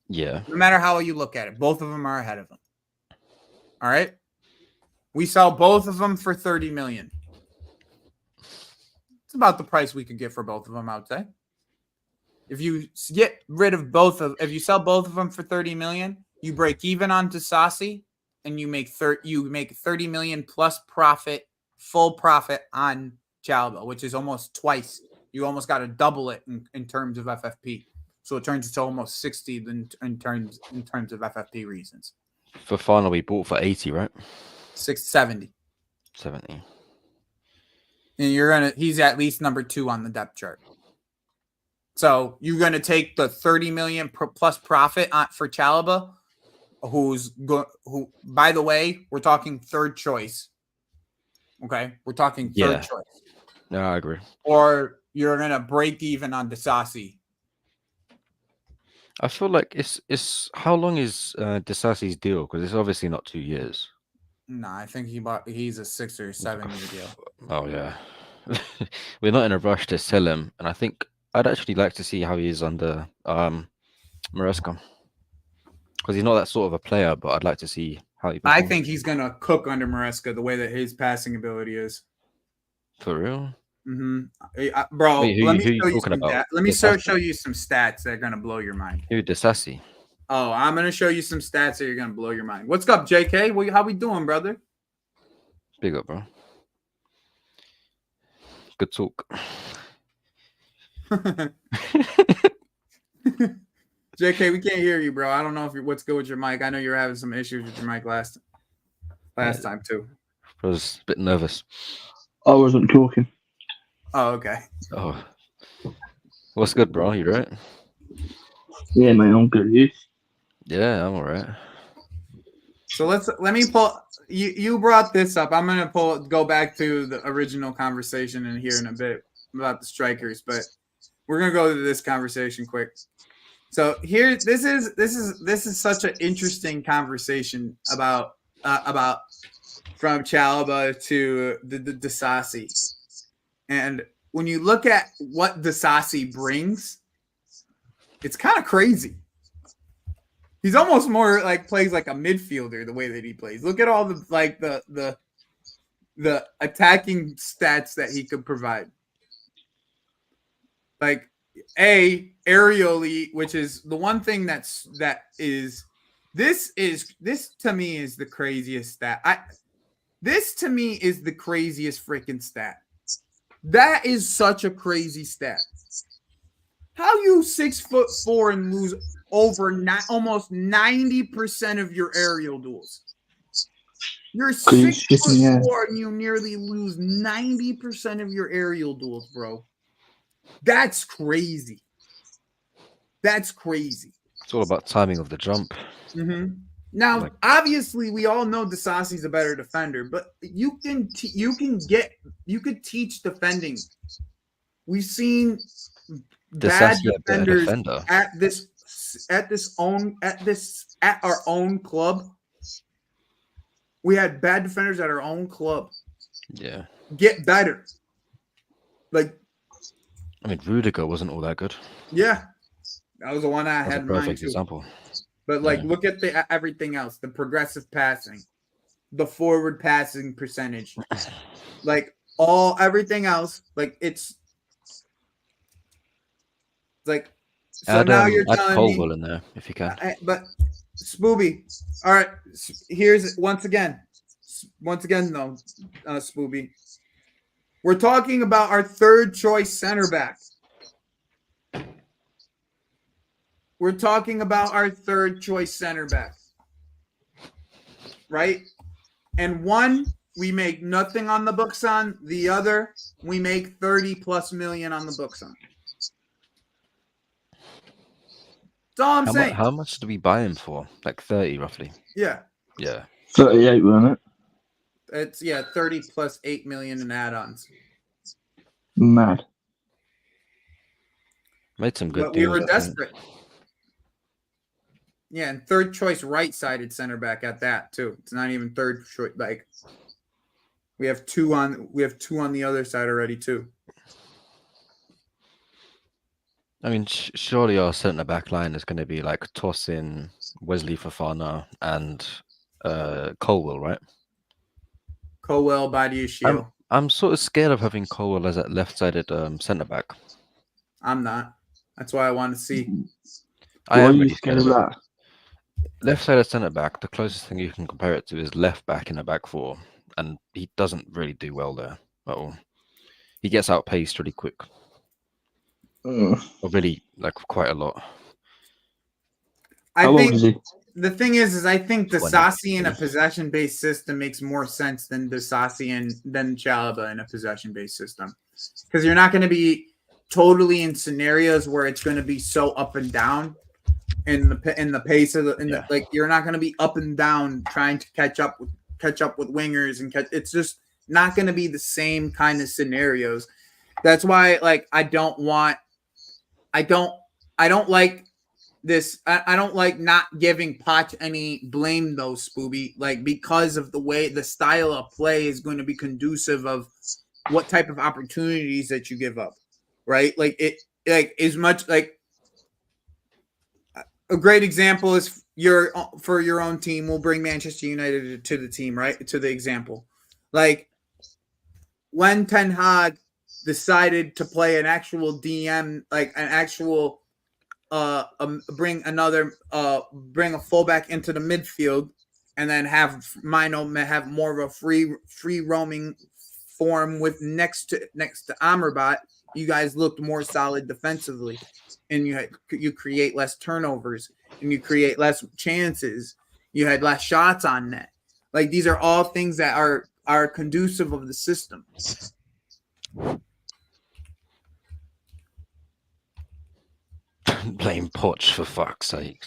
Yeah. No matter how you look at it, both of them are ahead of them. All right. We sell both of them for 30 million. It's about the price we could get for both of them, I would say. If you get rid of if you sell both of them for 30 million, you break even on Disasi and you make 30 million plus profit, full profit on Chalobah, which is almost twice. You almost got to double it in terms of FFP. So it turns into almost 60 in terms of FFP reasons. For final, we bought for 80, right? 70. 70. And he's at least number 2 on the depth chart. So you're gonna take the 30 million plus profit for Chalobah, who, by the way, we're talking third choice. Okay, we're talking third choice. No, I agree. Or you're gonna break even on Disasi. I feel like it's how long is Disasi's deal? Because it's obviously not 2 years. No, I think he's a 6 or 7 year deal. Oh yeah, we're not in a rush to sell him, and I think I'd actually like to see how he is under Maresca, because he's not that sort of a player, but I'd like to see how he performs. I think he's gonna cook under Maresca the way that his passing ability is. For real? Bro, wait, let me show you some stats that are gonna blow your mind. Who, Disasi? Oh, I'm gonna show you some stats that are gonna blow your mind. What's up, JK? How we doing, brother? Big up, bro. Good talk. JK, we can't hear you, bro. I don't know what's good with your mic. I know you were having some issues with your mic last time too. I was a bit nervous. I wasn't talking. Oh, okay. Oh, what's good, bro? You right? Yeah, mate, I'm good. You? Yeah, I'm alright. So let me pull. You brought this up. I'm gonna go back to the original conversation in here in a bit about the strikers, but we're gonna go to this conversation quick. So here, this is such an interesting conversation about from Chalobah to the Disasi, and when you look at what Disasi brings, it's kind of crazy. He's almost more like plays like a midfielder the way that he plays. Look at all the attacking stats that he could provide. Like aerially, which is the one thing this to me is the craziest stat. This to me is the craziest freaking stat. That is such a crazy stat. How you 6'4" and lose over almost 90% of your aerial duels? You're 6'4" and you nearly lose 90% of your aerial duels, bro. That's crazy. That's crazy. It's all about timing of the jump. Mm-hmm. Now, obviously, we all know Disasi's a better defender, but you could teach defending. We've seen bad defenders at our own club. We had bad defenders at our own club. Yeah. Get better. I mean, Rudiger wasn't all that good. Yeah. That was the one I had in mind. Perfect example. But look at everything else, the progressive passing, the forward passing percentage, everything else, it's like. So now you're telling Colville me in there if you can. But Spooby, all right. Here's once again though, Spooby. We're talking about our third choice center back. we're talking about our third choice center back, right? And one we make nothing on the books on. The other we make 30+ million on the books on. That's all I'm saying. How much do we buy him for? Like 30 roughly. Yeah. Yeah. 38, wasn't it? It's 30 plus 8 million in add-ons. Mad. Made some good But deals. we were desperate. Yeah, and third choice right-sided center back at that too. It's not even third choice. Like we have two on the other side already too. I mean, surely our centre back line is going to be like tossing Wesley Fofana and Colwell, right? Colwell, Badiashile. I'm sort of scared of having Colwell as that left-sided centre back. I'm not. That's why I want to see. Why are you scared of that? Left-sided centre back. The closest thing you can compare it to is left back in a back four, and he doesn't really do well there at all. He gets outpaced really quick. Or really, like, quite a lot. How old is he? The thing is I think Disasi in a possession-based system makes more sense than Disasi than Chalobah in a possession-based system, because you're not going to be totally in scenarios where it's going to be so up and down in the pace of like you're not going to be up and down trying to catch up with wingers and it's just not going to be the same kind of scenarios. That's why like I don't like this. I don't like not giving Poch any blame though, Spooby, like because of the way the style of play is going to be conducive of what type of opportunities that you give up, right? Like it, like as much like a great example is for your own team. We'll bring Manchester United to the team, right? To the example, like when Ten Hag decided to play an actual DM, like an actual bring a fullback into the midfield, and then have Mino have more of a free roaming form with next to Amrabat. You guys looked more solid defensively, and you create less turnovers and you create less chances. You had less shots on net. Like these are all things that are conducive of the system. Blame Poch for fuck's sake.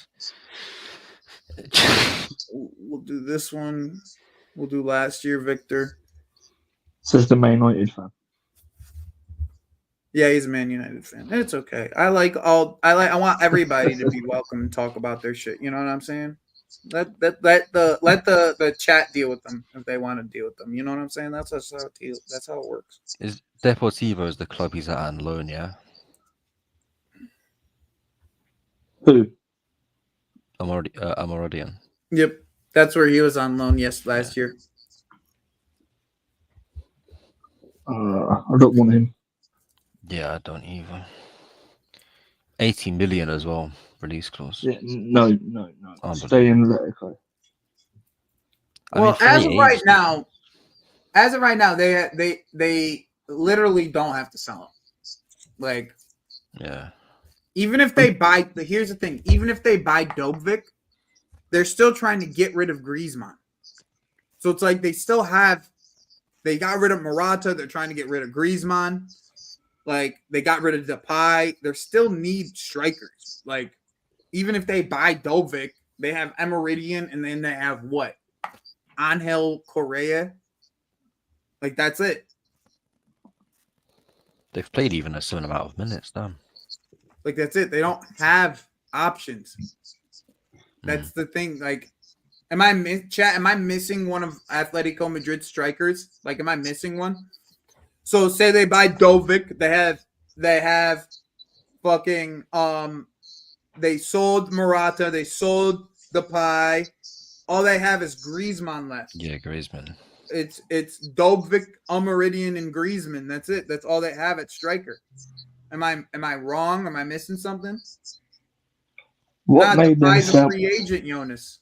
We'll do this one. We'll do last year, Victor. Says the Man United fan. Yeah, he's a Man United fan. It's okay. I want everybody to be welcome and talk about their shit. You know what I'm saying? Let the chat deal with them if they want to deal with them. You know what I'm saying? That's how it works. Is Deportivo is the club he's at on loan, yeah? Who? Omorodion. Yep, that's where he was on loan. Last year. I don't want him. Yeah, I don't either. 80 million as well, release clause. Yeah, no. Stay in Atletico. Well, as of right now, they literally don't have to sell him. Like, yeah. Even if they buy, here's the thing: even if they buy Dobbvik, they're still trying to get rid of Griezmann. So it's like they got rid of Morata. They're trying to get rid of Griezmann. Like they got rid of Depay. They still need strikers. Like even if they buy Dobbvik, they have Omorodion, and then they have what? Angel Correa. Like that's it. They've played even a certain amount of minutes, damn. Like that's it. They don't have options. That's the thing. Like, am I missing one of Atletico Madrid's strikers? Like, am I missing one? So say they buy Dobbvik, they have fucking they sold Morata, they sold Depay. All they have is Griezmann left. Yeah, Griezmann. It's Dobbvik, Omorodion, and Griezmann. That's it. That's all they have at striker. Am I wrong? Am I missing something? What made them sell? Free agent, Jonas.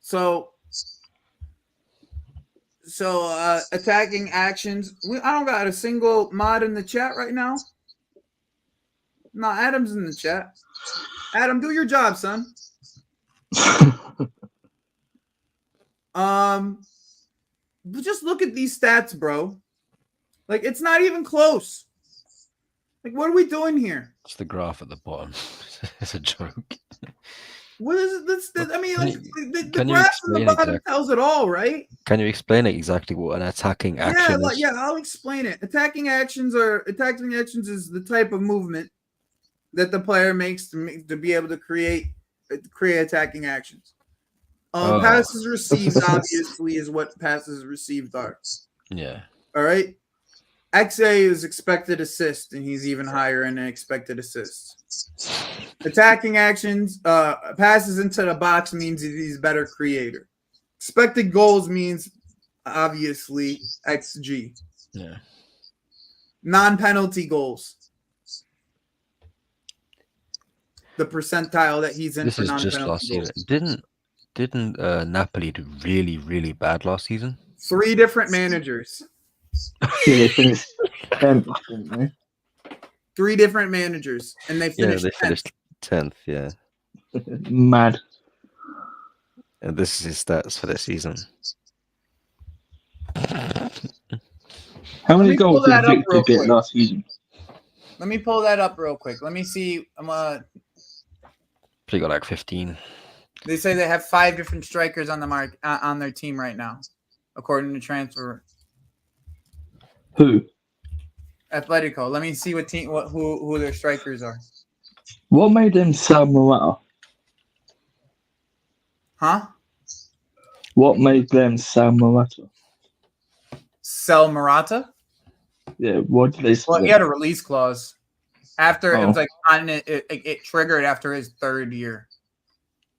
So attacking actions. I don't got a single mod in the chat right now. No, Adam's in the chat. Adam, do your job, son. But just look at these stats, bro. Like, it's not even close. Like, what are we doing here? It's the graph at the bottom. It's a joke. What is it? I mean, like, the graph on the bottom tells it all, right? Can you explain exactly what an attacking action is? Yeah, I'll explain it. Attacking actions is the type of movement that the player makes to be able to create attacking actions. Passes received, obviously, is what passes received are. Yeah. All right. XA is expected assist, and he's even higher in expected assists. Attacking actions, passes into the box means he's a better creator. Expected goals means, obviously, XG. Yeah. Non-penalty goals. The percentile that he's in this for is non-penalty just last goals. season. Didn't Napoli do really, really bad last season? 3 different managers. Yeah, they finished 10th, didn't they? 3 different managers, and they finished 10th, yeah. Mad. And this is his stats for this season. How many goals did Victor get last season? Let me pull that up real quick. Let me see. He got like 15. They say they have 5 different strikers on the on their team right now, according to transfer. Who? Atletico. Let me see who their strikers are. What made them sell Morata? Huh? What made them sell Morata? Sell Morata? Yeah, what did they say? Well, he had a release clause. After it was like it triggered after his 3rd year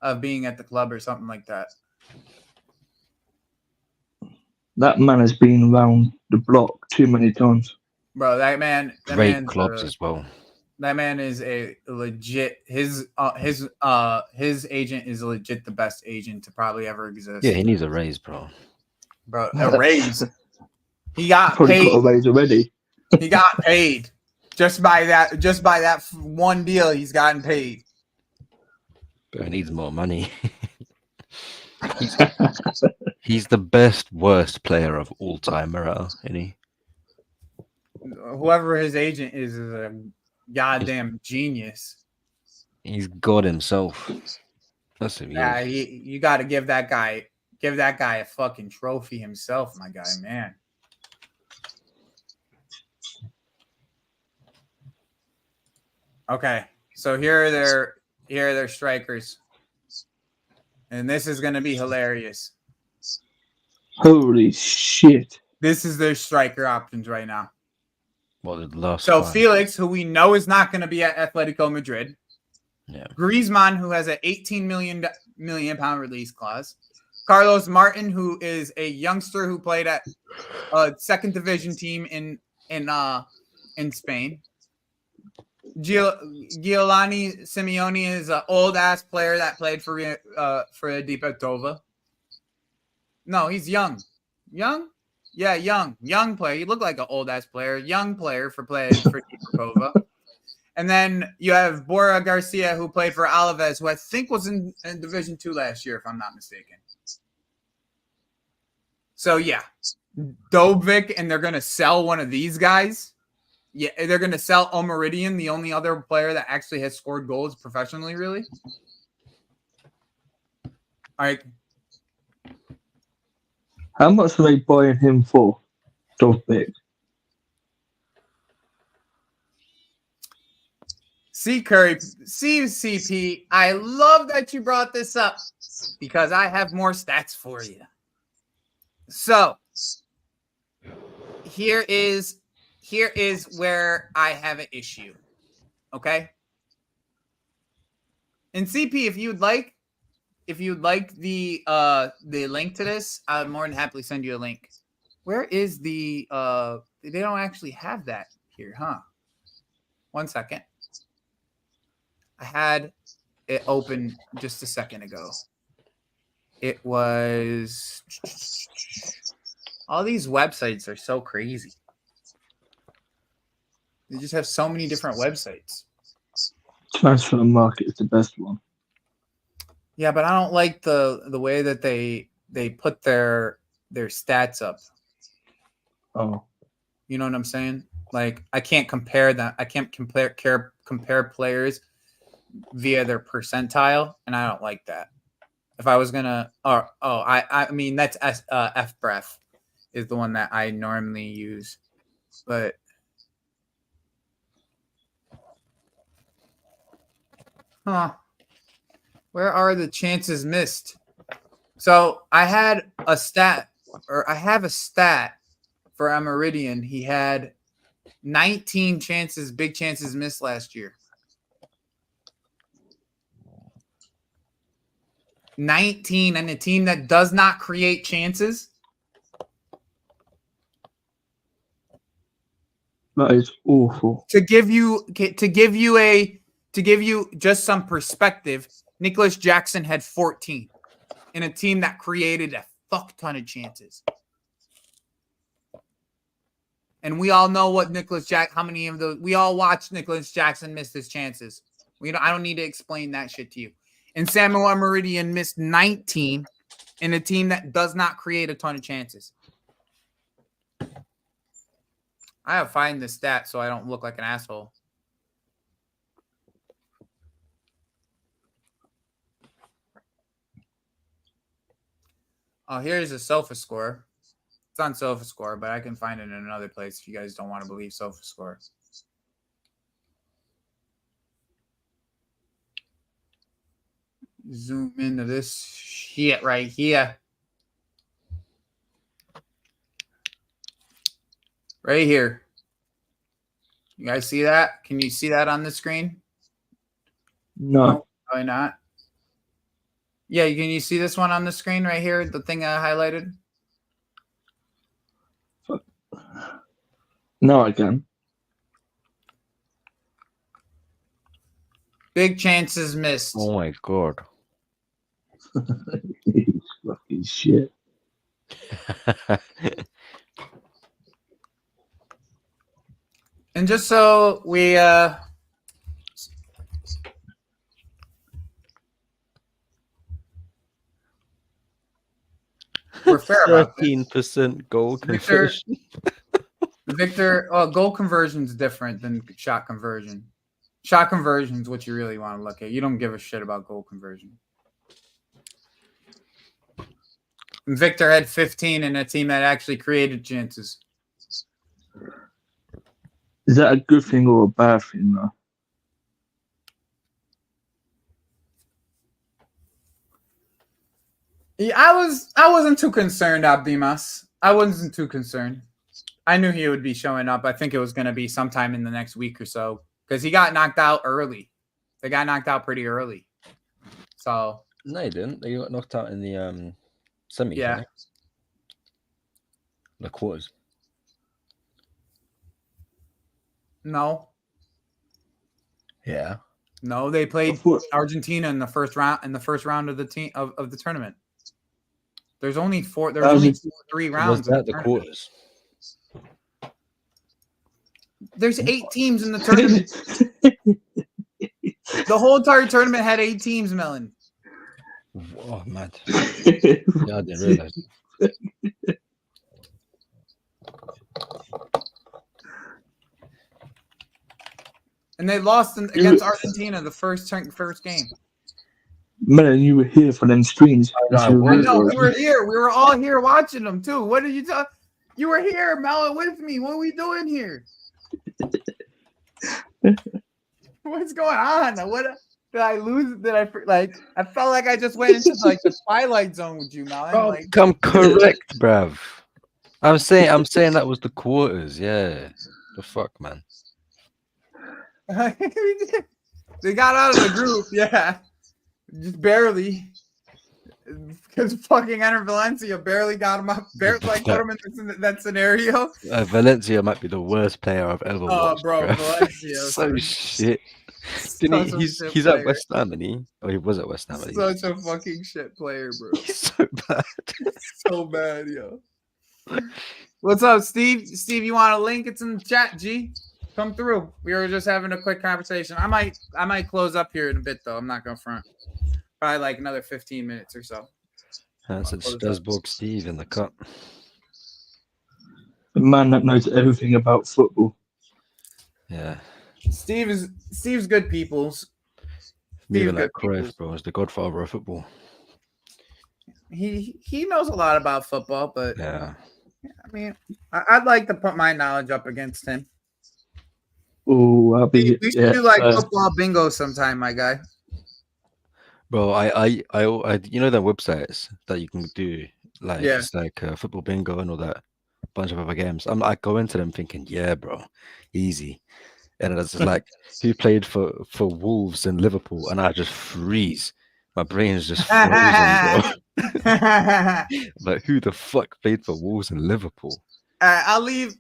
of being at the club or something like that. That man has been around the block too many times. Bro, that man. Great clubs as well. That man is a legit. His agent is legit the best agent to probably ever exist. Yeah, he needs a raise, bro. Bro, a raise. He got Probably paid. got a raise already. He got paid just by that one deal. He's gotten paid. But he needs more money. He's the worst player of all time, Morata, isn't he? Whoever his agent is a goddamn genius. He's God himself. That's who he is. You got to give that guy a fucking trophy himself, my guy, man. Okay, so here are their strikers, and this is gonna be hilarious. Holy shit! This is their striker options right now. Well, the last. So Felix, who we know is not going to be at Atletico Madrid. Yeah. Griezmann, who has an 18 million pound release clause. Carlos Martin, who is a youngster who played at a 2nd division team in Spain. Giovanni Simeone is an old ass player that played for Deportivo. No, he's young. Young? Yeah, young player. He looked like an old ass player. Young player for Deportivo. And then you have Borja Garcia, who played for Alaves, who I think was in Division 2 last year, if I'm not mistaken. So yeah, Dovic, and they're gonna sell one of these guys. Yeah, they're going to sell Omorodion, the only other player that actually has scored goals professionally, really. All right. How much are they buying him for? Dovic. See, Curry, see, CP, I love that you brought this up because I have more stats for you. So, here is where I have an issue. Okay? And CP, if you'd like the link to this, I'd more than happily send you a link. Where is the they don't actually have that here, huh? 1 second. I had it open just a second ago. It was. All these websites are so crazy. They just have so many different websites. Transfer Market is the best one. Yeah, but I don't like the way that they put their stats up. Oh. You know what I'm saying? Like I can't compare that. I can't compare players via their percentile, and I don't like that. If I was gonna, I mean that's F breath is the one that I normally use, but where are the chances missed? So I had a stat, or I have a stat for Omorodion. He had 19 chances, big chances missed last year. 19, and a team that does not create chances. That is awful. To give you just some perspective, Nicholas Jackson had 14 in a team that created a fuck ton of chances. And we all know what how many of those, we all watched Nicholas Jackson miss his chances. I don't need to explain that shit to you. And Samuel Omorodion missed 19 in a team that does not create a ton of chances. I have to find the stat so I don't look like an asshole. Oh, here's a SofaScore. It's on SofaScore, but I can find it in another place if you guys don't want to believe SofaScore. Zoom into this shit right here. Right here. You guys see that? Can you see that on the screen? No. Probably not. Yeah, can you see this one on the screen right here? The thing I highlighted? No, I can. Big chances missed. Oh my god. Fucking shit. And just so we we're fair about 13% goal conversion. Victor, goal conversion is different than shot conversion. Shot conversion is what you really want to look at. You don't give a shit about goal conversion. And Victor had 15 in a team that actually created chances. Is that a good thing or a bad thing, though? Yeah, I wasn't too concerned, Abdimas. I wasn't too concerned. I knew he would be showing up. I think it was going to be sometime in the next week or so because he got knocked out early. They got knocked out pretty early. So no, he didn't. They got knocked out in the semis. Yeah, right? The quarters. No. Yeah. No, they played Argentina in the first round of the tournament. There's only 3 rounds. Was that the quarters? There's 8 teams in the tournament. The whole entire tournament had 8 teams, Melon. Oh, mad. Yeah, I didn't realize. And they lost against Argentina the first game. Man, you were here for them streams. I know, we were here. We were all here watching them too. What did you tell? You were here, Melon, with me. What are we doing here? What's going on? What did I lose? I felt like I just went into the Twilight Zone with you, Melon. Oh, I'm correct, bruv. I'm saying that was the quarters. Yeah. The fuck, man. They got out of the group, yeah. Just barely. Because fucking Enter Valencia barely got him up. Barely put him in that scenario. Valencia might be the worst player I've ever watched. Oh, bro, Valencia. So shit. He's at West Ham, isn't he? Oh, he was at West Ham. Such a fucking shit player, bro. He's so bad. So bad, yo. What's up, Steve? Steve, you want a link? It's in the chat, G. Come through. We were just having a quick conversation. I might close up here in a bit, though. I'm not going to front. Probably like another 15 minutes or so. That's it. Strasbourg Steve in the cup. The man that knows everything about football. Yeah. Steve's good peoples. Even like Cruyff, bro, is the godfather of football. He knows a lot about football, but yeah, I mean, I'd like to put my knowledge up against him. Oh, we should do like football bingo sometime, my guy. Bro, I you know the websites that you can do like it's like football bingo and all that bunch of other games. I go into them thinking, yeah, bro, easy. And it's just like, who played for Wolves and Liverpool? And I just freeze. My brain is just frozen, bro. Like, who the fuck played for Wolves and Liverpool? All right, I'll leave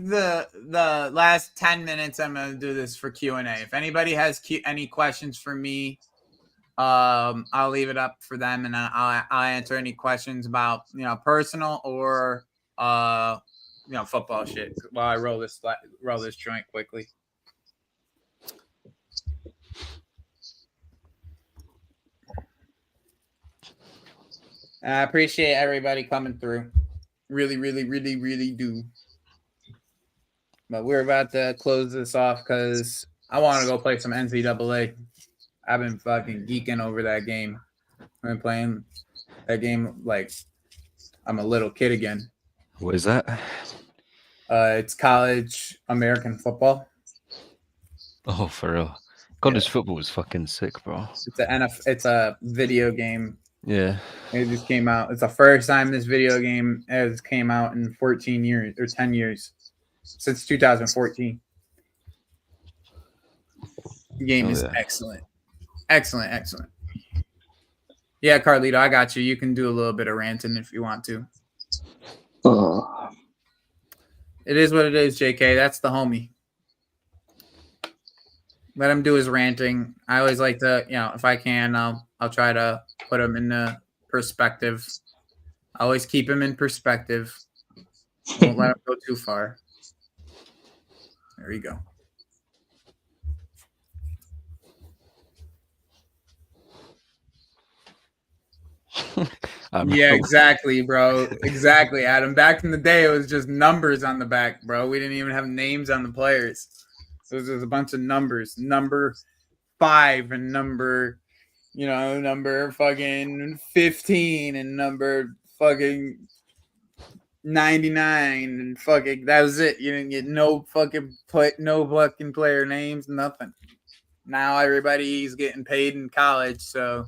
the last 10 minutes. I'm gonna do this for Q&A. If anybody has any questions for me, I'll leave it up for them, and I'll answer any questions about personal or football shit while I roll this joint quickly. I appreciate everybody coming through. Really, really, really, really do. But we're about to close this off because I want to go play some NCAA. I've been fucking geeking over that game. I've been playing that game like I'm a little kid again. What is that? It's college American football. Oh, for real. College football is fucking sick, bro. It's a video game. Yeah. It just came out. It's the first time this video game has came out in 14 years or 10 years since 2014. The game is excellent. Excellent, excellent. Yeah, Carlito, I got you. You can do a little bit of ranting if you want to. It is what it is, JK. That's the homie. Let him do his ranting. I always like to, if I can, I'll try to put him in the perspective. I always keep him in perspective. Won't let him go too far. There you go. Yeah, exactly, bro. Exactly, Adam. Back in the day, it was just numbers on the back, bro. We didn't even have names on the players. It was just a bunch of numbers. Number 5 and number fucking 15 and number fucking 99 and fucking that was it. You didn't get no fucking player names, nothing. Now everybody's getting paid in college, so.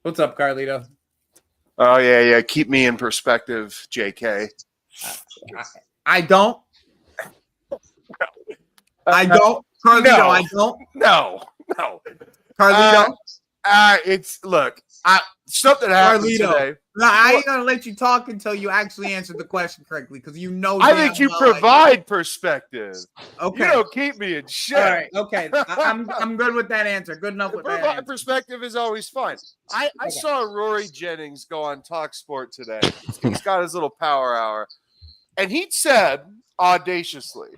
What's up, Carlito? Oh, yeah. Keep me in perspective, JK. I don't. I don't. Carlito, no. I don't. No. Carlito. Something happened today. No, I ain't gonna let you talk until you actually answer the question correctly, because I think you provide perspective. Okay. You don't keep me in shit. All right. Okay. I'm good with that answer. Good enough with that answer. Perspective is always fine. I saw Rory Jennings go on TalkSport today. He's got his little power hour, and he said audaciously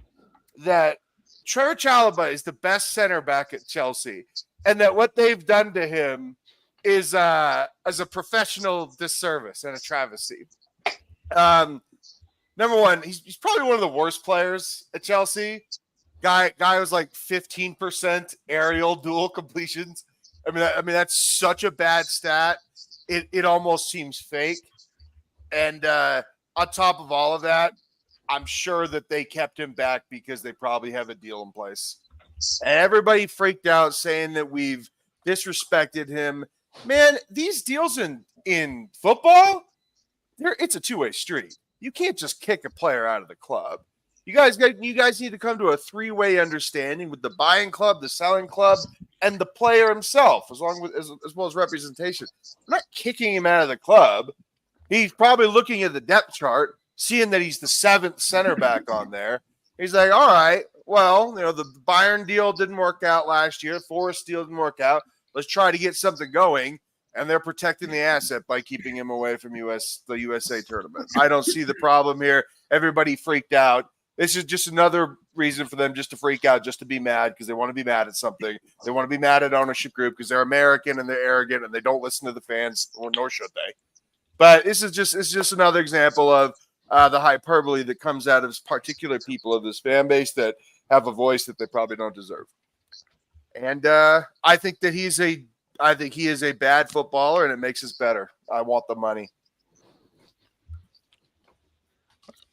that Trevor Chalobah is the best center back at Chelsea, and that what they've done to him is as a professional disservice and a travesty. Number one, he's probably one of the worst players at Chelsea. Guy was like 15% aerial dual completions. I mean that's such a bad stat. It almost seems fake. And on top of all of that, I'm sure that they kept him back because they probably have a deal in place. And everybody freaked out saying that we've disrespected him. Man, these deals in football, it's a two-way street. You can't just kick a player out of the club. You guys need to come to a three-way understanding with the buying club, the selling club, and the player himself, as well as representation. I'm not kicking him out of the club. He's probably looking at the depth chart, seeing that he's the 7th center back on there. He's like, all right, well, the Bayern deal didn't work out last year. The Forest deal didn't work out. Let's try to get something going. And they're protecting the asset by keeping him away from the USA tournament. I don't see the problem here. Everybody freaked out. This is just another reason for them just to freak out, just to be mad because they want to be mad at something. They want to be mad at ownership group because they're American and they're arrogant and they don't listen to the fans, nor should they. But it's just another example of the hyperbole that comes out of particular people of this fan base that have a voice that they probably don't deserve. And I think he is a bad footballer, and it makes us better. I want the money.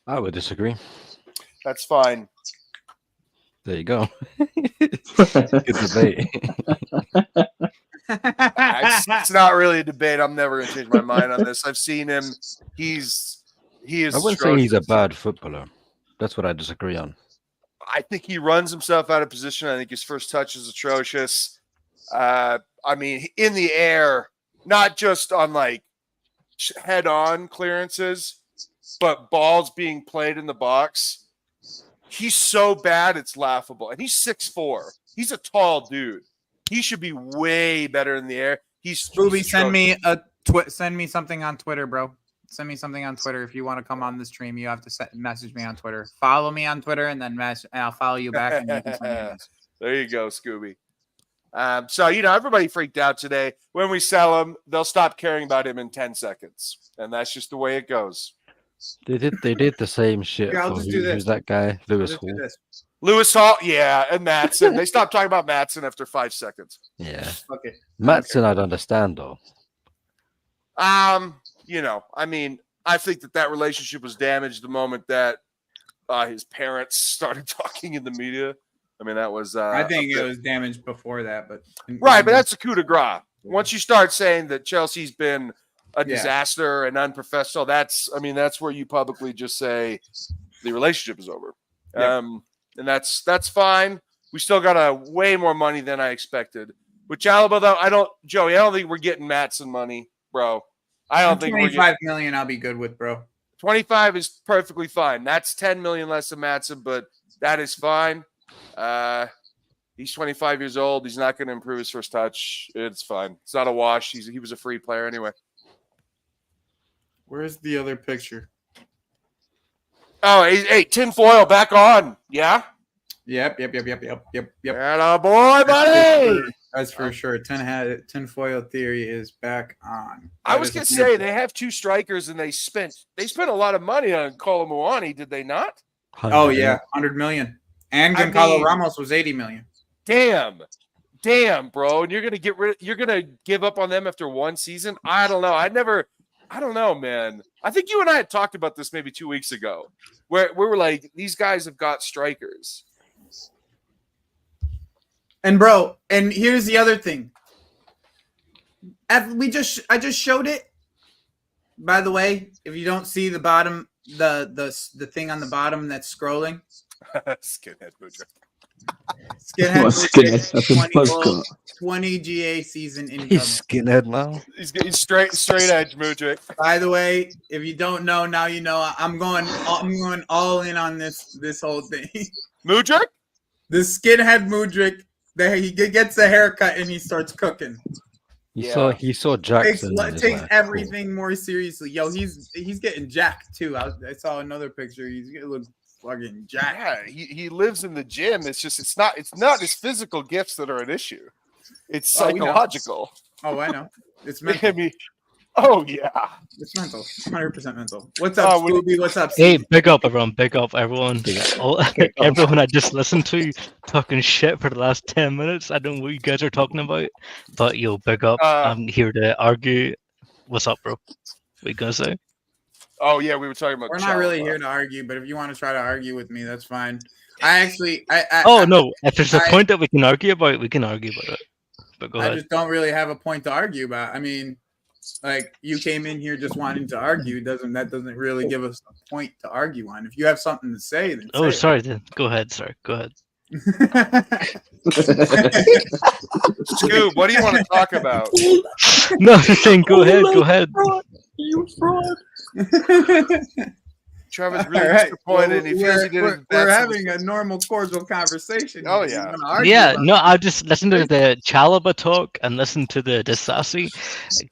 I would disagree. That's fine. There you go. Good debate. It's not really a debate. I'm never going to change my mind on this. I've seen him. He is. I wouldn't say he's a bad footballer. That's what I disagree on. I think he runs himself out of position. I think his first touch is atrocious. I mean, in the air, not just on like head-on clearances, but balls being played in the box. He's so bad, it's laughable. And he's 6'4". He's a tall dude. He should be way better in the air. Scooby, send me something on Twitter, bro. Send me something on Twitter. If you want to come on the stream, you have to message me on Twitter. Follow me on Twitter, and then I'll follow you back. And you can send me a message. There you go, Scooby. So, everybody freaked out today. When we sell him, they'll stop caring about him in 10 seconds. And that's just the way it goes. They did the same shit. Yeah, Who's that guy? Lewis Hall. Lewis Hall, yeah, and Maatsen. They stopped talking about Maatsen after 5 seconds. Yeah. Okay. Maatsen, I'd understand, though. I mean, I think that relationship was damaged the moment that his parents started talking in the media. I mean, that was. I think it was damaged before that, but right, but that's a coup de grace. Once you start saying that Chelsea's been a disaster and unprofessional, that's where you publicly just say the relationship is over. Yeah. And that's fine. We still got way more money than I expected. With Chalobah, though, I don't think we're getting Maatsen money, bro. I don't think 25 million I'll be good with, bro. 25 is perfectly fine. That's 10 million less than Maatsen, but that is fine. He's 25 years old. He's not going to improve his first touch. It's fine. It's not a wash. He was a free player anyway. Where's the other picture? Oh, hey, tinfoil back on. Yeah? Yep. And boy, buddy. That's for sure. Tinfoil theory is back on. I was going to say they have two strikers and they spent a lot of money on Kolomuani, did they not? Oh, yeah. 100 million. And Gonzalo Ramos was 80 million. Damn, bro. And you're gonna give up on them after one season? I don't know. I don't know, man. I think you and I had talked about this maybe 2 weeks ago, where we were like, these guys have got strikers. And bro, and here's the other thing. I just showed it. By the way, if you don't see the bottom, the thing on the bottom that's scrolling. Skinhead Mudrick. Skinhead. 20 GA season incoming. He's skinhead now. He's straight edge Mudrick. By the way, if you don't know, now you know. I'm going all in on this whole thing. Mudrick? The skinhead Mudrick. He gets the haircut and he starts cooking. He saw Jackson. Takes everything more seriously. Yo, he's getting jacked too. I saw another picture. He's gonna look fucking jacked. Yeah, he lives in the gym. It's not his physical gifts that are an issue. It's psychological. I know. It's mental. Oh yeah, it's mental. 100% mental. What's up, Scooby? What's up? Hey, big up everyone. Everyone I just listened to talking shit for the last 10 minutes. I don't know what you guys are talking about, but big up. I'm here to argue. What's up, bro? What you gonna say? Oh yeah, we were talking about. We're not really here to argue, but if you want to try to argue with me, that's fine. No. If there's a point that we can argue about, we can argue about it. But go ahead. I just don't really have a point to argue about. I mean, like, you came in here just wanting to argue. That doesn't really give us a point to argue on. If you have something to say, then say sorry. Then go ahead. Sorry, go ahead. Scoob, what do you want to talk about? No, saying go ahead. You fraud. Trevor's really Right. disappointed. He feels he did his best. We're having a normal, cordial conversation. Oh, He's yeah. gonna argue Yeah, about no, it. I just listened to the Chalobah talk and listened to the Disasi.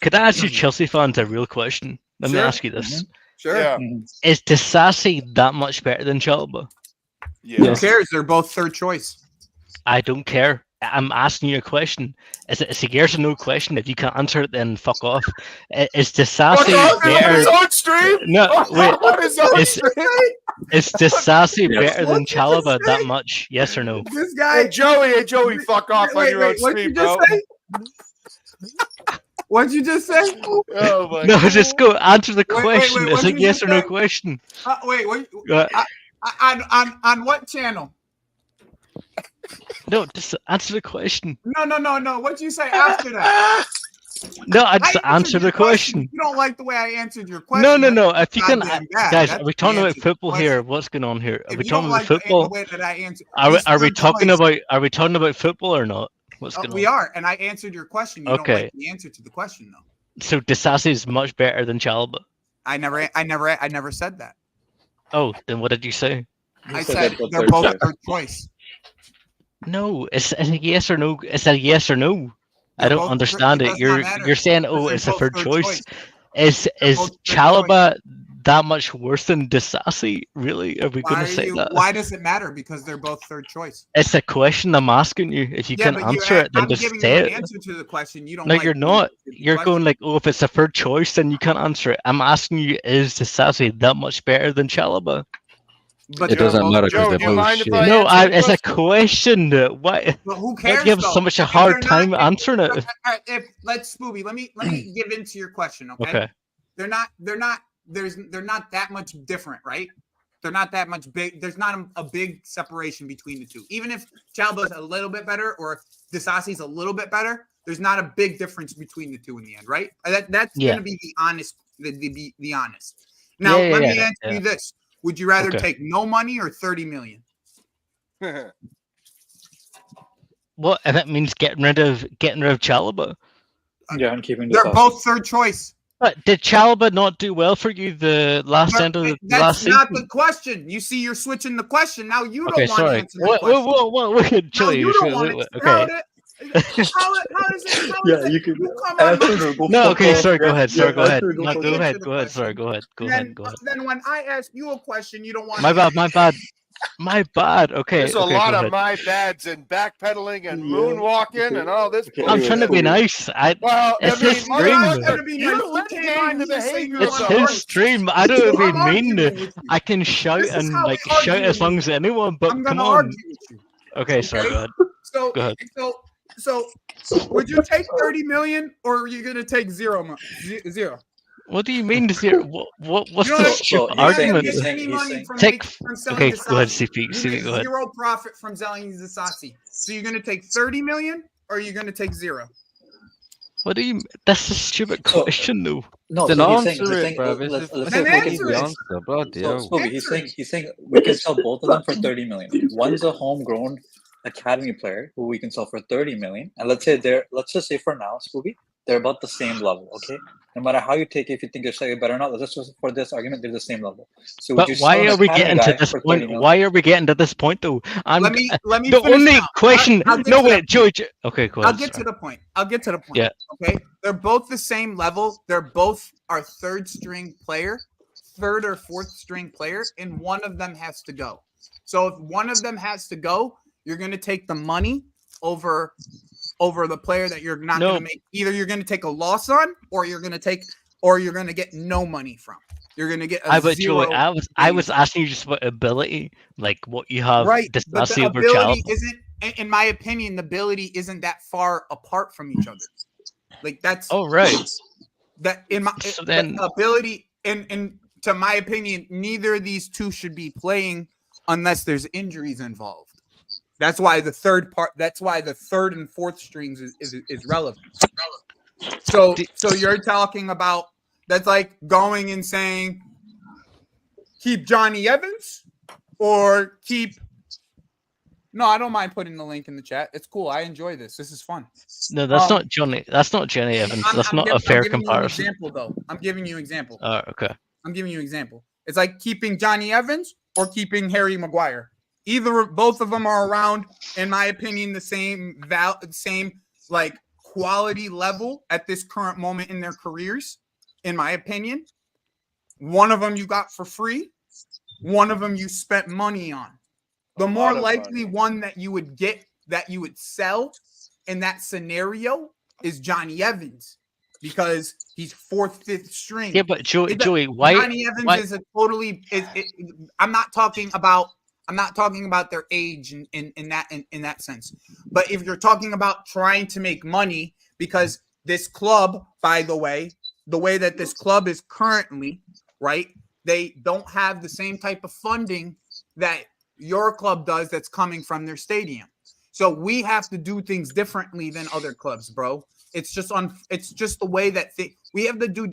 Could I ask you Chelsea fans a real question? Let me Sure. ask you this. Sure. Yeah. Is Disasi that much better than Chalobah? Who Yes. cares? They're both third choice. I don't care. I'm asking you a question. It's a yes or no question. If you can't answer it, then fuck off. Is Disasi On better? his own stream? No, wait. On his own Is stream? is Disasi Yes. better than What did you just Chalobah that say? much? Yes or no? This guy. Hey, Joey, fuck off on your own What'd stream, you bro. just say? What'd you just say? Oh, my No, God. just go answer the Wait, question. wait, It's what a did you yes or no say? question. Wait, what? Uh, On what channel? No, just answer the question. No. What'd you say after that? No, I just I answer the your question. You don't like the way I answered your question. No. If you can, goddamn bad. guys, That's are we talking the about answer to the football here? question. What's going on here? Are If we you talking don't about like football? the way that I answered, Are he's we third talking choice. about? Are we talking about football or not? What's going on? We are, and I answered your question. You don't Okay. like the answer to the question, though. So Disasi is much better than Chalobah. I never said that. Oh, then what did you say? I said they're both third choice. No, it's a yes or no. It's a yes or no. I They're don't both understand third- it. does not You're matter. saying, oh, They're it's a both third third choice. They're Is both third Chalobah that much worse than Disasi? Really? Are we Why going to say that? Why does it matter? Because they're both third choice. It's a question I'm asking you. If you can answer it, then I'm just giving say you an it. answer to the question. You don't. No, like you're the not. answer to the You're question. going like, oh, if it's a third choice, then you can't answer it. I'm asking you, is Disasi that much better than Chalobah? But It they're doesn't both matter third because Joe, they're do you both mind if shit. I- No, answer the it's a question? question. Why? But who Why cares? do you have so though? much a If hard they're not- time answering it? All right, let's Spoobie. Let me give into your question. Okay. They're not that much different, right? They're not that much big. There's not a big separation between the two. Even if Chalobah's a little bit better or Disasi's a little bit better, there's not a big difference between the two in the end, right? That's Yeah. going to be the honest. The honest. Now, Yeah, let me yeah, answer yeah. you this: would you rather Okay. take no money or 30 million? What? And that means getting rid of Chalobah. Yeah, I'm keeping They're this. both third choice. But did Chalobah not do well for you the last end of the last That's not season? the question. You see, you're switching the question. Now you Okay, don't want to sorry. answer the question. What? No, Chili, you don't want it. okay. How does it? Yeah, you can come on answer or go No, okay, football. sorry, go ahead. Sorry, go ahead. answer or go No, go football. ahead. Go ahead. Sorry, go ahead. Go ahead. Go ahead. Then when I ask you a question, you don't want. My bad. My bad. Okay. There's a okay, lot go of ahead. my bads and backpedaling and Yeah. moonwalking and all this. Okay, I'm trying to be nice. Well, It's I mean, his stream. I'm not gonna be You're nice. You limiting came on, the you say behavior you It's want of to his stream. I don't argue. even I'm arguing mean. with you. I can shout This is and how we like shout argue as with long as anyone. But I'm come gonna on. argue with you. Okay, sorry. Go ahead. So, Go ahead. so, would you take 30 million or are you gonna take zero? What do you mean zero? What's You know the what? stupid So he's argument? Get he's any saying- money from Take- selling Okay, the go ahead, Sassi. CP. You CP, get go ahead. zero profit from selling the Sassi. So you're gonna take 30 million or are you gonna take zero? What do you? That's a stupid So- question, though. No, Then so he's answer saying, it, bro. let's Then say we answer can it. Answer, bloody So, hell. Spoobie, Answer he's saying we can sell both of them for 30 million. One's a homegrown academy player who we can sell for 30 million, and let's just say for now, Spoobie, they're about the same level. Okay, no matter how you take it, if you think you're slightly better or not, let's just for this argument, they're the same level. So would But you why sell an are we academy getting to guy this for 30 point? million? Why are we getting to this point, though? Let me The finish only now. question. I'll get No, to that wait, George. Okay, go ahead. I'll get to sorry. the point. Yeah. Okay. They're both the same level. They're both our third or fourth string player, and one of them has to go. So if one of them has to go, you're going to take the money over the player that you're not No. going to make. Either you're going to take a loss on, or you're going to get no money from. You're going to get a zero. I was asking you just about ability, like what you have. Right, but the Disasi over ability Chalobah. isn't, in my opinion, the ability isn't that far apart from each other. Like that's Oh right. that in my So then- ability and to my opinion, neither of these two should be playing unless there's injuries involved. That's why the third and fourth strings is relevant. So you're talking about that's like going and saying keep Johnny Evans or keep. No, I don't mind putting the link in the chat. It's cool. I enjoy this. This is fun. No, that's not Johnny. That's not Johnny Evans. That's not a fair comparison. I'm giving you an example, though. I'm giving you an example. Okay. I'm giving you an example. It's like keeping Johnny Evans or keeping Harry Maguire. Both of them are around, in my opinion, the same like quality level at this current moment in their careers, in my opinion. One of them you got for free. One of them you spent money on. The more likely one that you would get, that you would sell in that scenario, is Johnny Evans, because he's 4th, 5th string. Yeah, but Joey, why? Johnny Evans is a totally. I'm not talking about their age in that sense. But if you're talking about trying to make money, because this club, by the way that this club is currently, right, they don't have the same type of funding that your club does that's coming from their stadium. So we have to do things differently than other clubs, bro. It's just the way that we have to do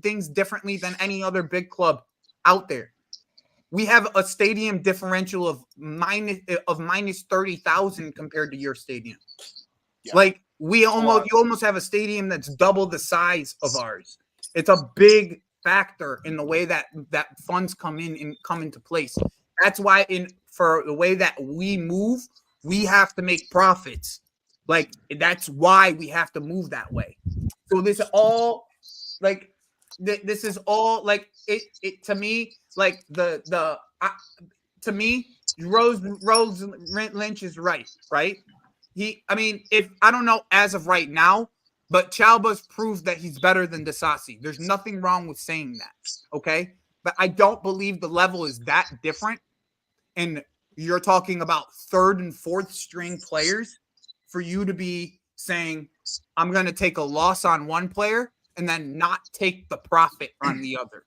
things differently than any other big club out there. We have a stadium differential of minus 30,000 compared to your stadium. Yeah. Like you almost have a stadium that's double the size of ours. It's a big factor in the way that funds come into place. That's why for the way that we move, we have to make profits. Like that's why we have to move that way. So this is all like it to me, like to me, Rose Lynch is right. If I don't know as of right now, but Chalobah's proved that he's better than Disasi. There's nothing wrong with saying that, okay? But I don't believe the level is that different. And you're talking about 3rd and 4th string players for you to be saying, I'm going to take a loss on one player and then not take the profit on the other.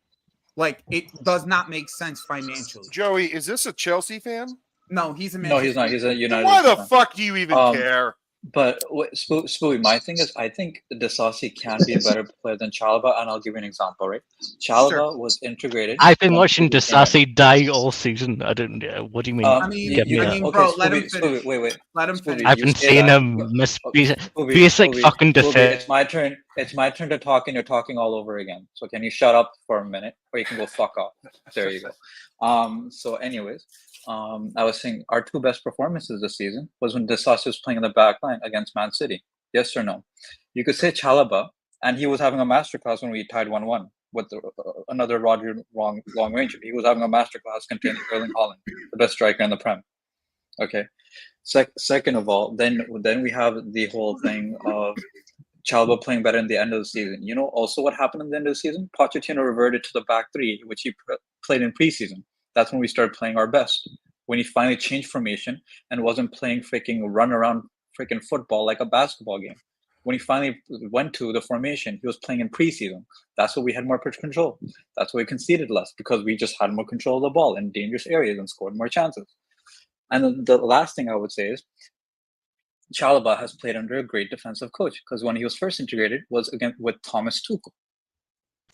Like, it does not make sense financially. Joey, is this a Chelsea fan? No, he's a Manchester. No, he's not. He's a United. Why the fuck do you even care? But Spooey, my thing is, I think Disasi can be a better player than Chalobah, and I'll give you an example, right? Chalobah was integrated. I've been watching Disasi die all season. I don't know. What do you mean? Bro, let him finish. Wait. Let him finish. I've been seeing him miss basic fucking defense. It's my turn to talk, and you're talking all over again. So can you shut up for a minute, or you can go fuck off? There you go. So anyways. I was saying our 2 best performances this season was when Disasi was playing in the back line against Man City. Yes or no? You could say Chalobah, and he was having a masterclass when we tied 1-1 with another Roger long range. He was having a masterclass containing Erling Haaland, the best striker in the Prem. Okay. Second of all, then we have the whole thing of Chalobah playing better in the end of the season. You know also what happened in the end of the season? Pochettino reverted to the back 3, which he played in preseason. That's when we started playing our best. When he finally changed formation and wasn't playing freaking run around freaking football like a basketball game. When he finally went to the formation, he was playing in preseason. That's why we had more pitch control. That's why we conceded less, because we just had more control of the ball in dangerous areas and scored more chances. And then the last thing I would say is Chalobah has played under a great defensive coach, because when he was first integrated was again with Thomas Tuchel,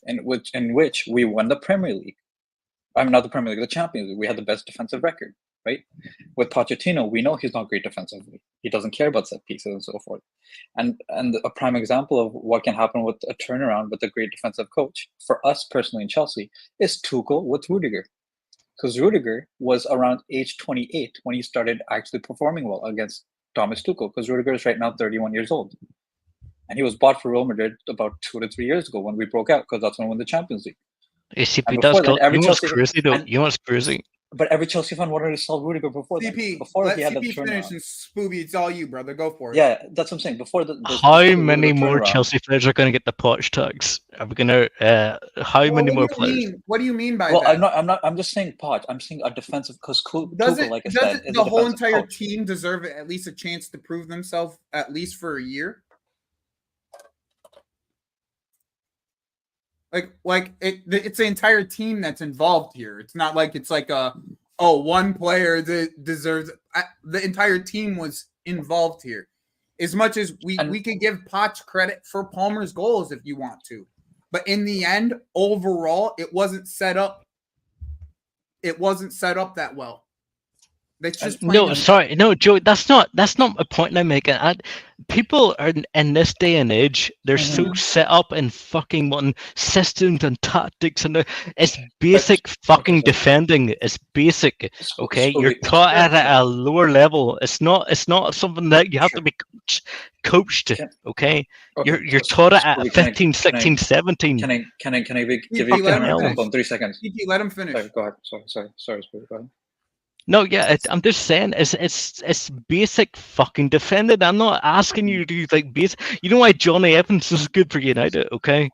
in which we won the Premier League. I'm not the Premier League, the Champions League. We had the best defensive record, right? With Pochettino, we know he's not great defensively. He doesn't care about set pieces and so forth. And a prime example of what can happen with a turnaround with a great defensive coach, for us personally in Chelsea, is Tuchel with Rudiger. Because Rudiger was around age 28 when he started actually performing well against Thomas Tuchel, because Rudiger is right now 31 years old. And he was bought for Real Madrid about 2 to 3 years ago when we broke out, because that's when we won the Champions League. ACP does go. You want Spursy though? You want Spursy? But every Chelsea fan wanted to sell Rudiger before that. Before he had the turnaround. Finish and Spooby, it's all you, brother. Go for it. Yeah, that's what I'm saying. Before how many more Chelsea players are going to get the Poch tags? Are we going to? How many more players? What do you mean by that? I'm just saying Poch. I'm saying a defensive, because Tuchel, like I said, the whole entire team deserve at least a chance to prove themselves at least for a year? It's the entire team that's involved here. It's not like it's like one player that deserves. The entire team was involved here. As much as we could give Poch credit for Palmer's goals if you want to, but in the end, overall, it wasn't set up. It wasn't set up that well. That's just no, sorry, no, Joey. That's not a point I'm making. People are in this day and age. They're so set up in fucking wanting systems and tactics, and it's basic fucking defending. It's basic. Okay, you're taught at a lower level. It's not something that you have to be coached. Okay, you're taught it at 15, 16, 17. Can I give you let 3 seconds? PG, let him finish. Sorry, go ahead. Sorry, go ahead. No, yeah, I'm just saying it's basic fucking defending. I'm not asking you to do like basic. You know why Johnny Evans is good for United, okay?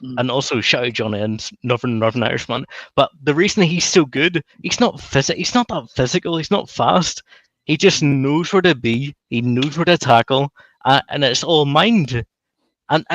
And also shout out Johnny Evans, Northern Irishman. But the reason he's so good, he's not that physical. He's not fast. He just knows where to be. He knows where to tackle, and it's all mind. And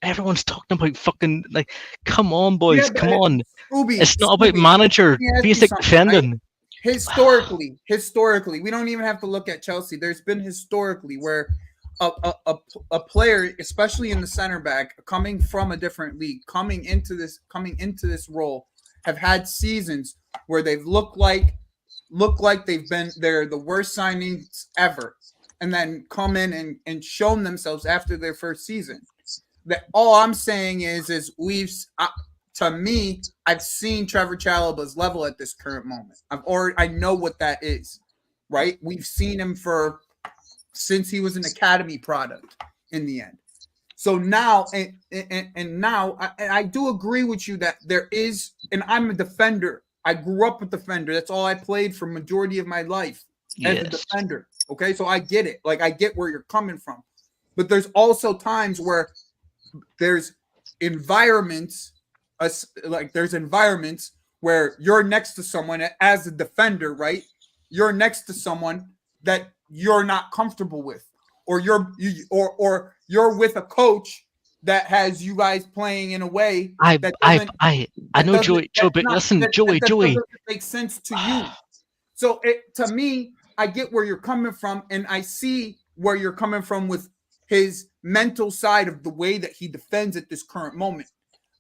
everyone's talking about fucking like, come on, boys, come on. It's not about manager, basic defending. Right? Historically, we don't even have to look at Chelsea. There's been historically where a player, especially in the center back, coming from a different league, coming into this role, have had seasons where they've looked like they're the worst signings ever, and then come in and shown themselves after their first season. That all I'm saying is to me, I've seen Trevor Chalobah's level at this current moment. I know what that is, right? We've seen him since he was an academy product in the end. So now, and now, I do agree with you that there is, and I'm a defender. I grew up a defender. That's all I played for majority of my life as a defender. Okay, so I get it. Like, I get where you're coming from. But there's also times where there's environments where you're next to someone as a defender, right? You're next to someone that you're not comfortable with, or you're with a coach that has you guys playing in a way I know, Joey, but listen, Joey, doesn't make sense to you. So to me, I get where you're coming from, and I see where you're coming from with his mental side of the way that he defends at this current moment.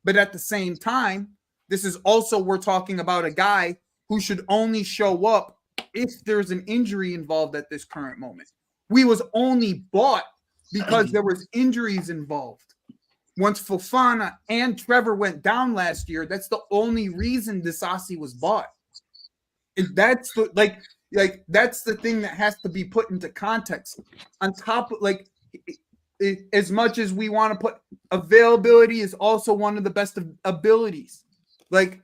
But at the same time, this is also, we're talking about a guy who should only show up if there's an injury involved at this current moment. We was only bought because there was injuries involved. Once Fofana and Trevor went down last year, that's the only reason Disasi was bought. And that's that's the thing that has to be put into context. On top of as much as we want to put, availability is also one of the best of abilities. Like,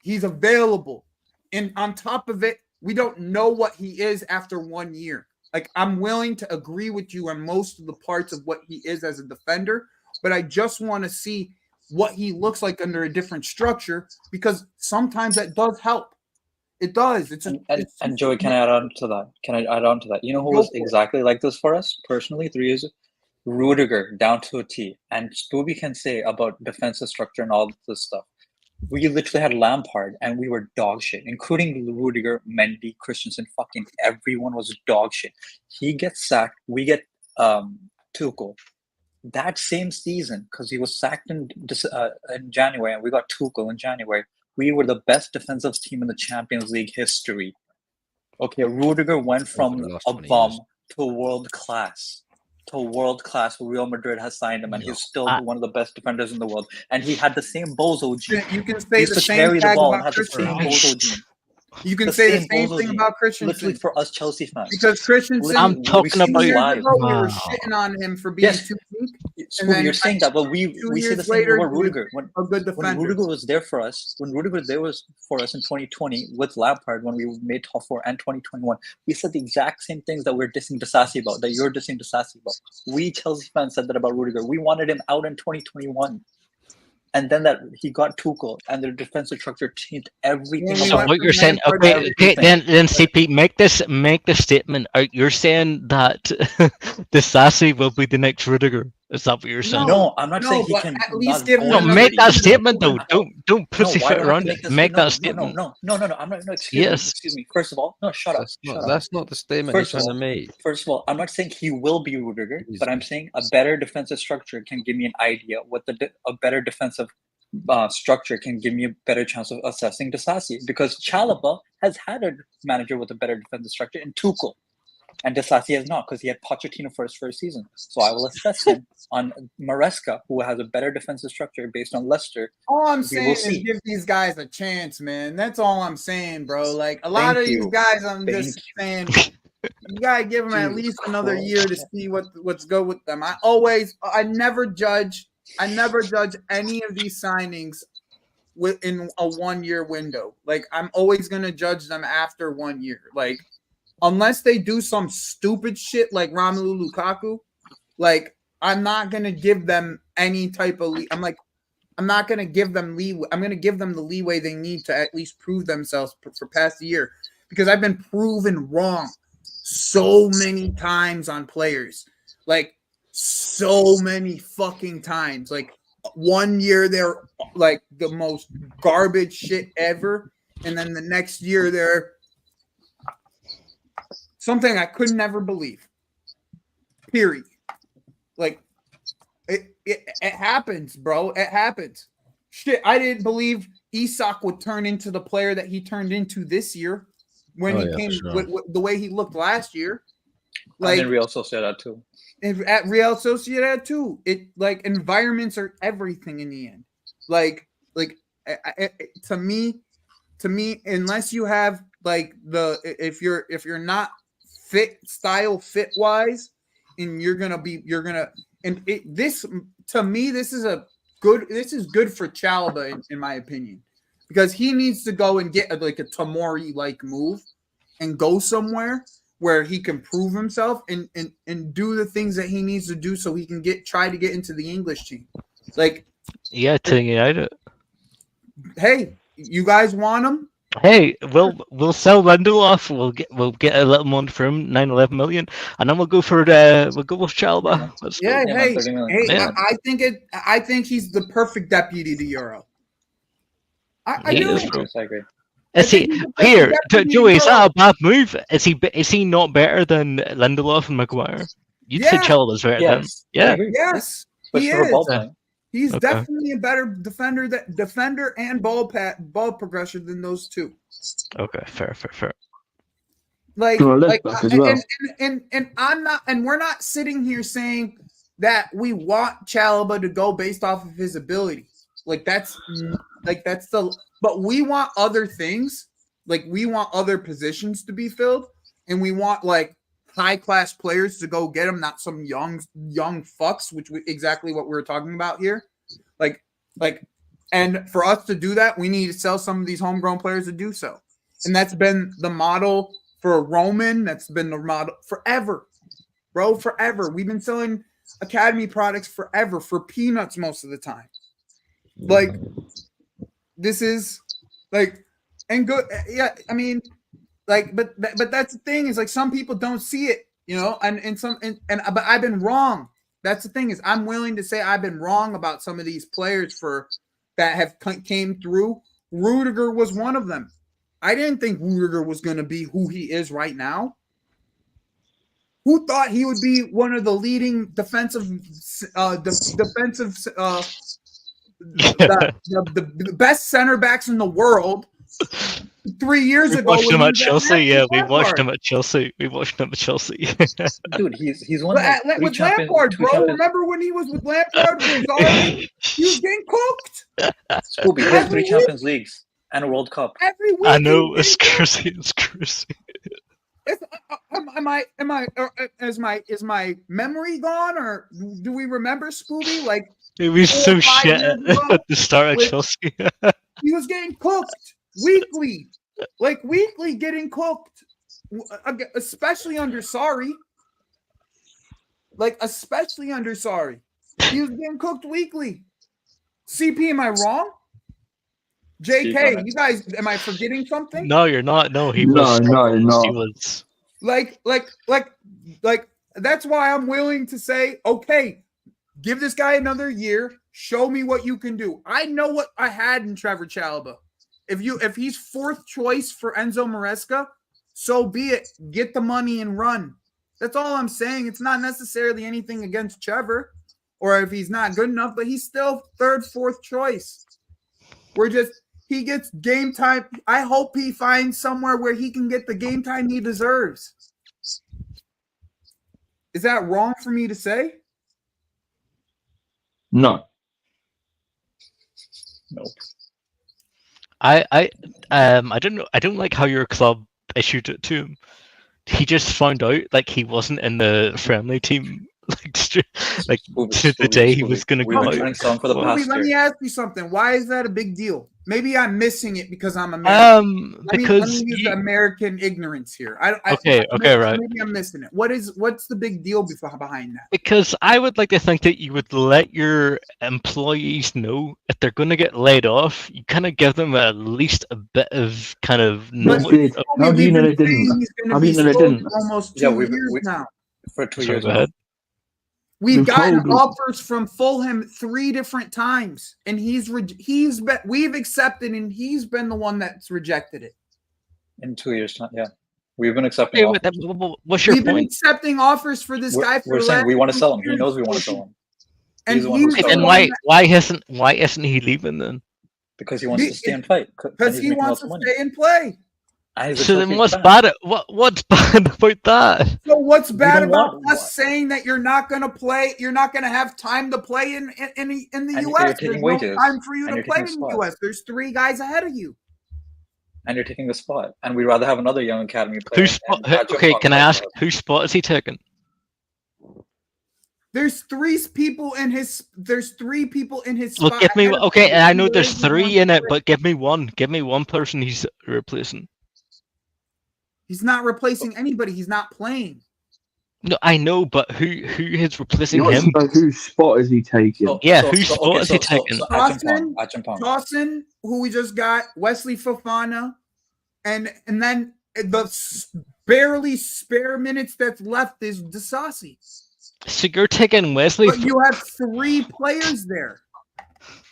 he's available. And on top of it, we don't know what he is after 1 year. Like, I'm willing to agree with you on most of the parts of what he is as a defender, but I just want to see what he looks like under a different structure, because sometimes that does help. It does. And Joey, can I add on to that? You know who was exactly like this for us personally 3 years ago? Rudiger, down to a T. And Scooby can say about defensive structure and all this stuff. We literally had Lampard, and we were dog shit, including Rudiger, Mendy, Christensen. Fucking everyone was dog shit. He gets sacked. We get Tuchel. That same season, because he was sacked in January, and we got Tuchel in January, we were the best defensive team in the Champions League history. Okay, Rudiger went from a bum to world class. Real Madrid has signed him, and he's still one of the best defenders in the world. And he had the same bozo gene. You can say the same thing about Christensen. You can say the same thing about Christensen. Literally for us Chelsea fans. Because Christensen, I'm talking about years ago, we were shitting on him for being too weak. You're saying that, but we say the same about Rudiger. When Rudiger was there for us, in 2020 with Lampard, when we made top 4, and 2021, we said the exact same things that we're dissing Disasi about, that you're dissing Disasi about. We Chelsea fans said that about Rudiger. We wanted him out in 2021. And then that he got Tuchel, and their defensive structure changed everything. So what you're saying? Okay, then CP, make the statement. You're saying that Disasi will be the next Rudiger. Is that what you're saying? No, I'm not saying he can. At least give him. No, make that statement though. Don't pussyfoot around it. Make that statement. No. I'm not. No, excuse me. First of all, no, shut up. That's not the statement you're trying to make. First of all, I'm not saying he will be Rudiger, but I'm saying a better defensive structure can give me an idea what a better defensive structure can give me a better chance of assessing Disasi, because Chalobah has had a manager with a better defensive structure in Tuchel, and Disasi has not, because he had Pochettino for his first season. So I will assess him on Maresca, who has a better defensive structure based on Leicester. All I'm saying is give these guys a chance, man. That's all I'm saying, bro. Like a lot of these guys, I'm just saying, you gotta give them at least another year to see what's good with them. I never judge any of these signings within a 1 year window. Like I'm always gonna judge them after 1 year. Like unless they do some stupid shit like Romelu Lukaku, like I'm not gonna give them any type of. I'm not gonna give them leeway. I'm gonna give them the leeway they need to at least prove themselves for past year, because I've been proven wrong so many times on players, like so many fucking times. Like 1 year they're like the most garbage shit ever, and then the next year they're something I could never believe. Period. Like it happens, bro. It happens. Shit, I didn't believe Isak would turn into the player that he turned into this year when he came with the way he looked last year. Like and Real Sociedad too. At Real Sociedad too. It like environments are everything in the end. To me, unless you have like if you're not fit wise, and this is good for Chalobah in my opinion, because he needs to go and get like a Tomori like move and go somewhere where he can prove himself and do the things that he needs to do so he can try to get into the English team. Like to United. Hey, you guys want him? Hey, we'll sell Lindelof. We'll get a little money for him, 9-11 million, and then we'll go with Chalobah. I think he's the perfect deputy to Euro. I do. I agree. Is he here, Joey? Is that a bad move? Is he not better than Lindelof and Maguire? You'd say Chalobah's better than. Yeah. Yes, he is. He's definitely a better defender and ball progression than those two. Okay, fair. Like and I'm not, and we're not sitting here saying that we want Chalobah to go based off of his ability. But we want other things. Like we want other positions to be filled, and we want like high class players to go get him, not some young fucks, exactly what we were talking about here. And for us to do that, we need to sell some of these homegrown players to do so. And that's been the model for Roman. That's been the model forever, bro. Forever. We've been selling academy products forever for peanuts most of the time. Like this is like and good. Yeah, I mean, like, but that's the thing is like some people don't see it, you know, but I've been wrong. That's the thing is I'm willing to say I've been wrong about some of these players that have came through. Rudiger was one of them. I didn't think Rudiger was going to be who he is right now. Who thought he would be one of the leading defensive the best center backs in the world 3 years ago? Watched him at Chelsea. Yeah, we watched him at Chelsea. Dude, he's one with Lampard, bro. Remember when he was with Lampard? He was getting cooked. Scooby, he has 3 Champions Leagues and a World Cup. Every week. I know, it's crazy. Is my memory gone, or do we remember Scooby? Like it was so shit at the start of Chelsea. He was getting cooked weekly getting cooked, especially under Sarri. He was getting cooked weekly. CP, am I wrong? JK, you guys, am I forgetting something? No, you're not. No, he was. No. He was. Like, that's why I'm willing to say, okay, give this guy another year. Show me what you can do. I know what I had in Trevor Chalobah. If he's fourth choice for Enzo Maresca, so be it. Get the money and run. That's all I'm saying. It's not necessarily anything against Trevor, or if he's not good enough, but he's still third, fourth choice. He gets game time. I hope he finds somewhere where he can get the game time he deserves. Is that wrong for me to say? No. Nope. I don't know. I don't like how your club issued it to him. He just found out like he wasn't in the friendly team like to the day he was going to go We've been trying out. to sell him for the past Let year. me ask you something. Why is that a big deal? Maybe I'm missing it because I'm American. Because let me use American ignorance here. Okay, right. Maybe I'm missing it. What's the big deal behind that? Because I would like to think that you would let your employees know if they're going to get laid off. You kind of give them at least a bit of kind of knowledge. How do you know they didn't? How do you know they didn't? Almost 2 years now. For 2 Sorry, years go now. ahead. We've gotten told offers from Fulham 3 different times, and we've accepted, and he's been the one that's rejected it. In 2 years time, yeah. We've been accepting offers. What's your We've been point? accepting offers for this guy for We're the saying last we want to 2 sell him. He years. knows we want to sell him. And He's the one who's he's selling the him. Then why isn't he leaving then? Because he wants to stay and fight. Because he wants to stay and play. So then what's bad? What's bad about that? So what's bad don't about want- us saying that you're not going to play? You're not going to have time to play in the And U.S. you're There's taking no wages, time for you and to you're play in taking the spots. U.S. There's 3 guys ahead of you. And you're taking the spot. And we'd rather have another young academy player. Whose spot? Okay, can I ask whose spot is he taking? There's 3 people in his. There's 3 people in his. Well, spot give me. ahead of Okay, him. and I know there's There's one 3 in it, player. but give me one. Give me one person he's replacing. He's not replacing anybody. He's not playing. No, I know, but who is replacing You want him? to know whose spot is he taking? Whose spot is he taking? Dawson, who we just got, Wesley Fofana, and then the barely spare minutes that's left is Disasi. So you're taking Wesley. But you have 3 players there,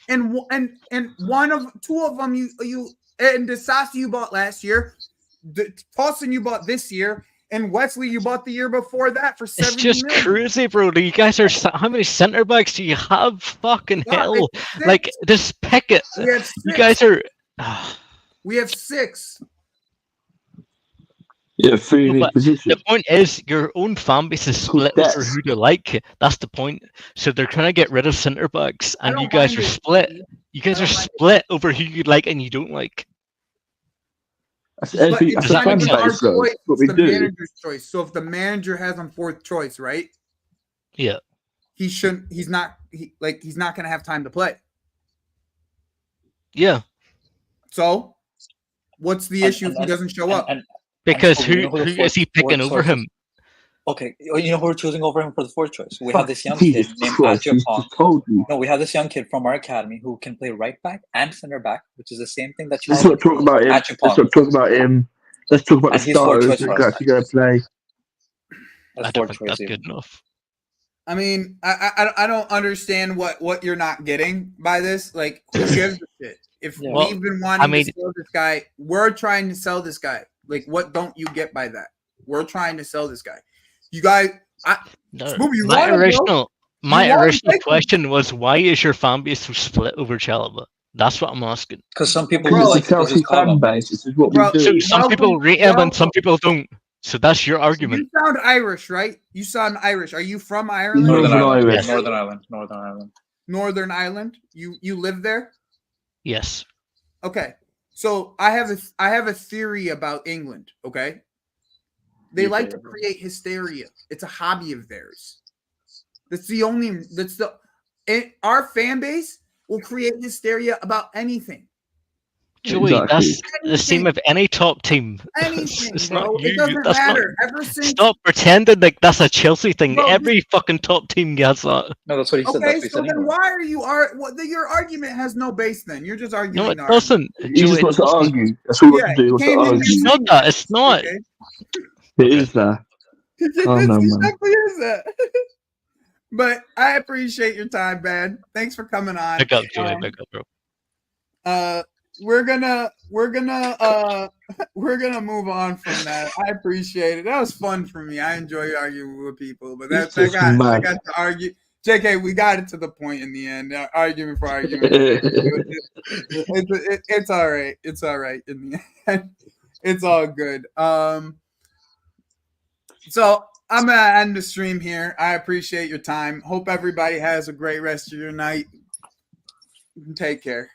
and 2 of them you and Disasi you bought last year, Dawson you bought this year, and Wesley you bought the year before that for 70 It's just million. crazy, bro. You guys are how many center backs do you have? Fucking hell! Like just pick it. We have 6. You guys are. We have 6. Yeah, 3 in his position. The point is, your own fan base is split over who they like. That's the point. So they're trying to get rid of centre backs, and you guys are split. You guys are split over who you like and you don't like. That's every. That's a fan base, though. What we the do. manager's choice. So if the manager has him 4th choice, right? Yeah. He shouldn't. He's not. He's not going to have time to play. Yeah. So, what's the issue if he doesn't show up? Because who is he picking over him? Okay, you know who we're choosing over him for the 4th choice? We have this young kid named Ajapong. No, we have this young kid from our academy who can play right back and center back, which is the same thing that. Let's not talk about him. Let's not talk about him. Let's talk about the starters who are actually going to play. I don't think that's good enough. I mean, I don't understand what you're not getting by this. Like, who gives a shit? If we've been wanting to sell this guy, we're trying to sell this guy. Like, what don't you get by that? We're trying to sell this guy. You guys, my original question was, why is your fan base so split over Chalobah? That's what I'm asking. Because some people like the Chelsea fan base. This is what we do. So some people rate him and some people don't. So that's your argument. You sound Irish, right? You sound Irish. Are you from Ireland? Northern Ireland. Yes. Northern Ireland. You live there? Yes. Okay. So I have a theory about England, okay? They like to create hysteria. It's a hobby of theirs. Our fan base will create hysteria about anything. Joey, that's the same with any top team. Anything, it's bro. not you. It doesn't That's matter. Not, stop pretending like that's a Chelsea thing. Bro, every fucking top team gets that. No, that's what he said. Okay, so then why are you your argument has no base then? You're just arguing. No, it doesn't. He just wants to argue. That's all he wants to argue. It's not that. It's not. Okay. It is that. Oh, no, man. Definitely is that. But I appreciate your time, man. Thanks for coming on. Pick up, Joey. Pick up, bro. We're gonna move on from that. I appreciate it. That was fun for me. I enjoy arguing with people, but I got to argue. JK, we got it to the point in the end. Argument for argument. It's all right. It's all right in the end. It's all good. So I'm gonna end the stream here. I appreciate your time. Hope everybody has a great rest of your night. Take care.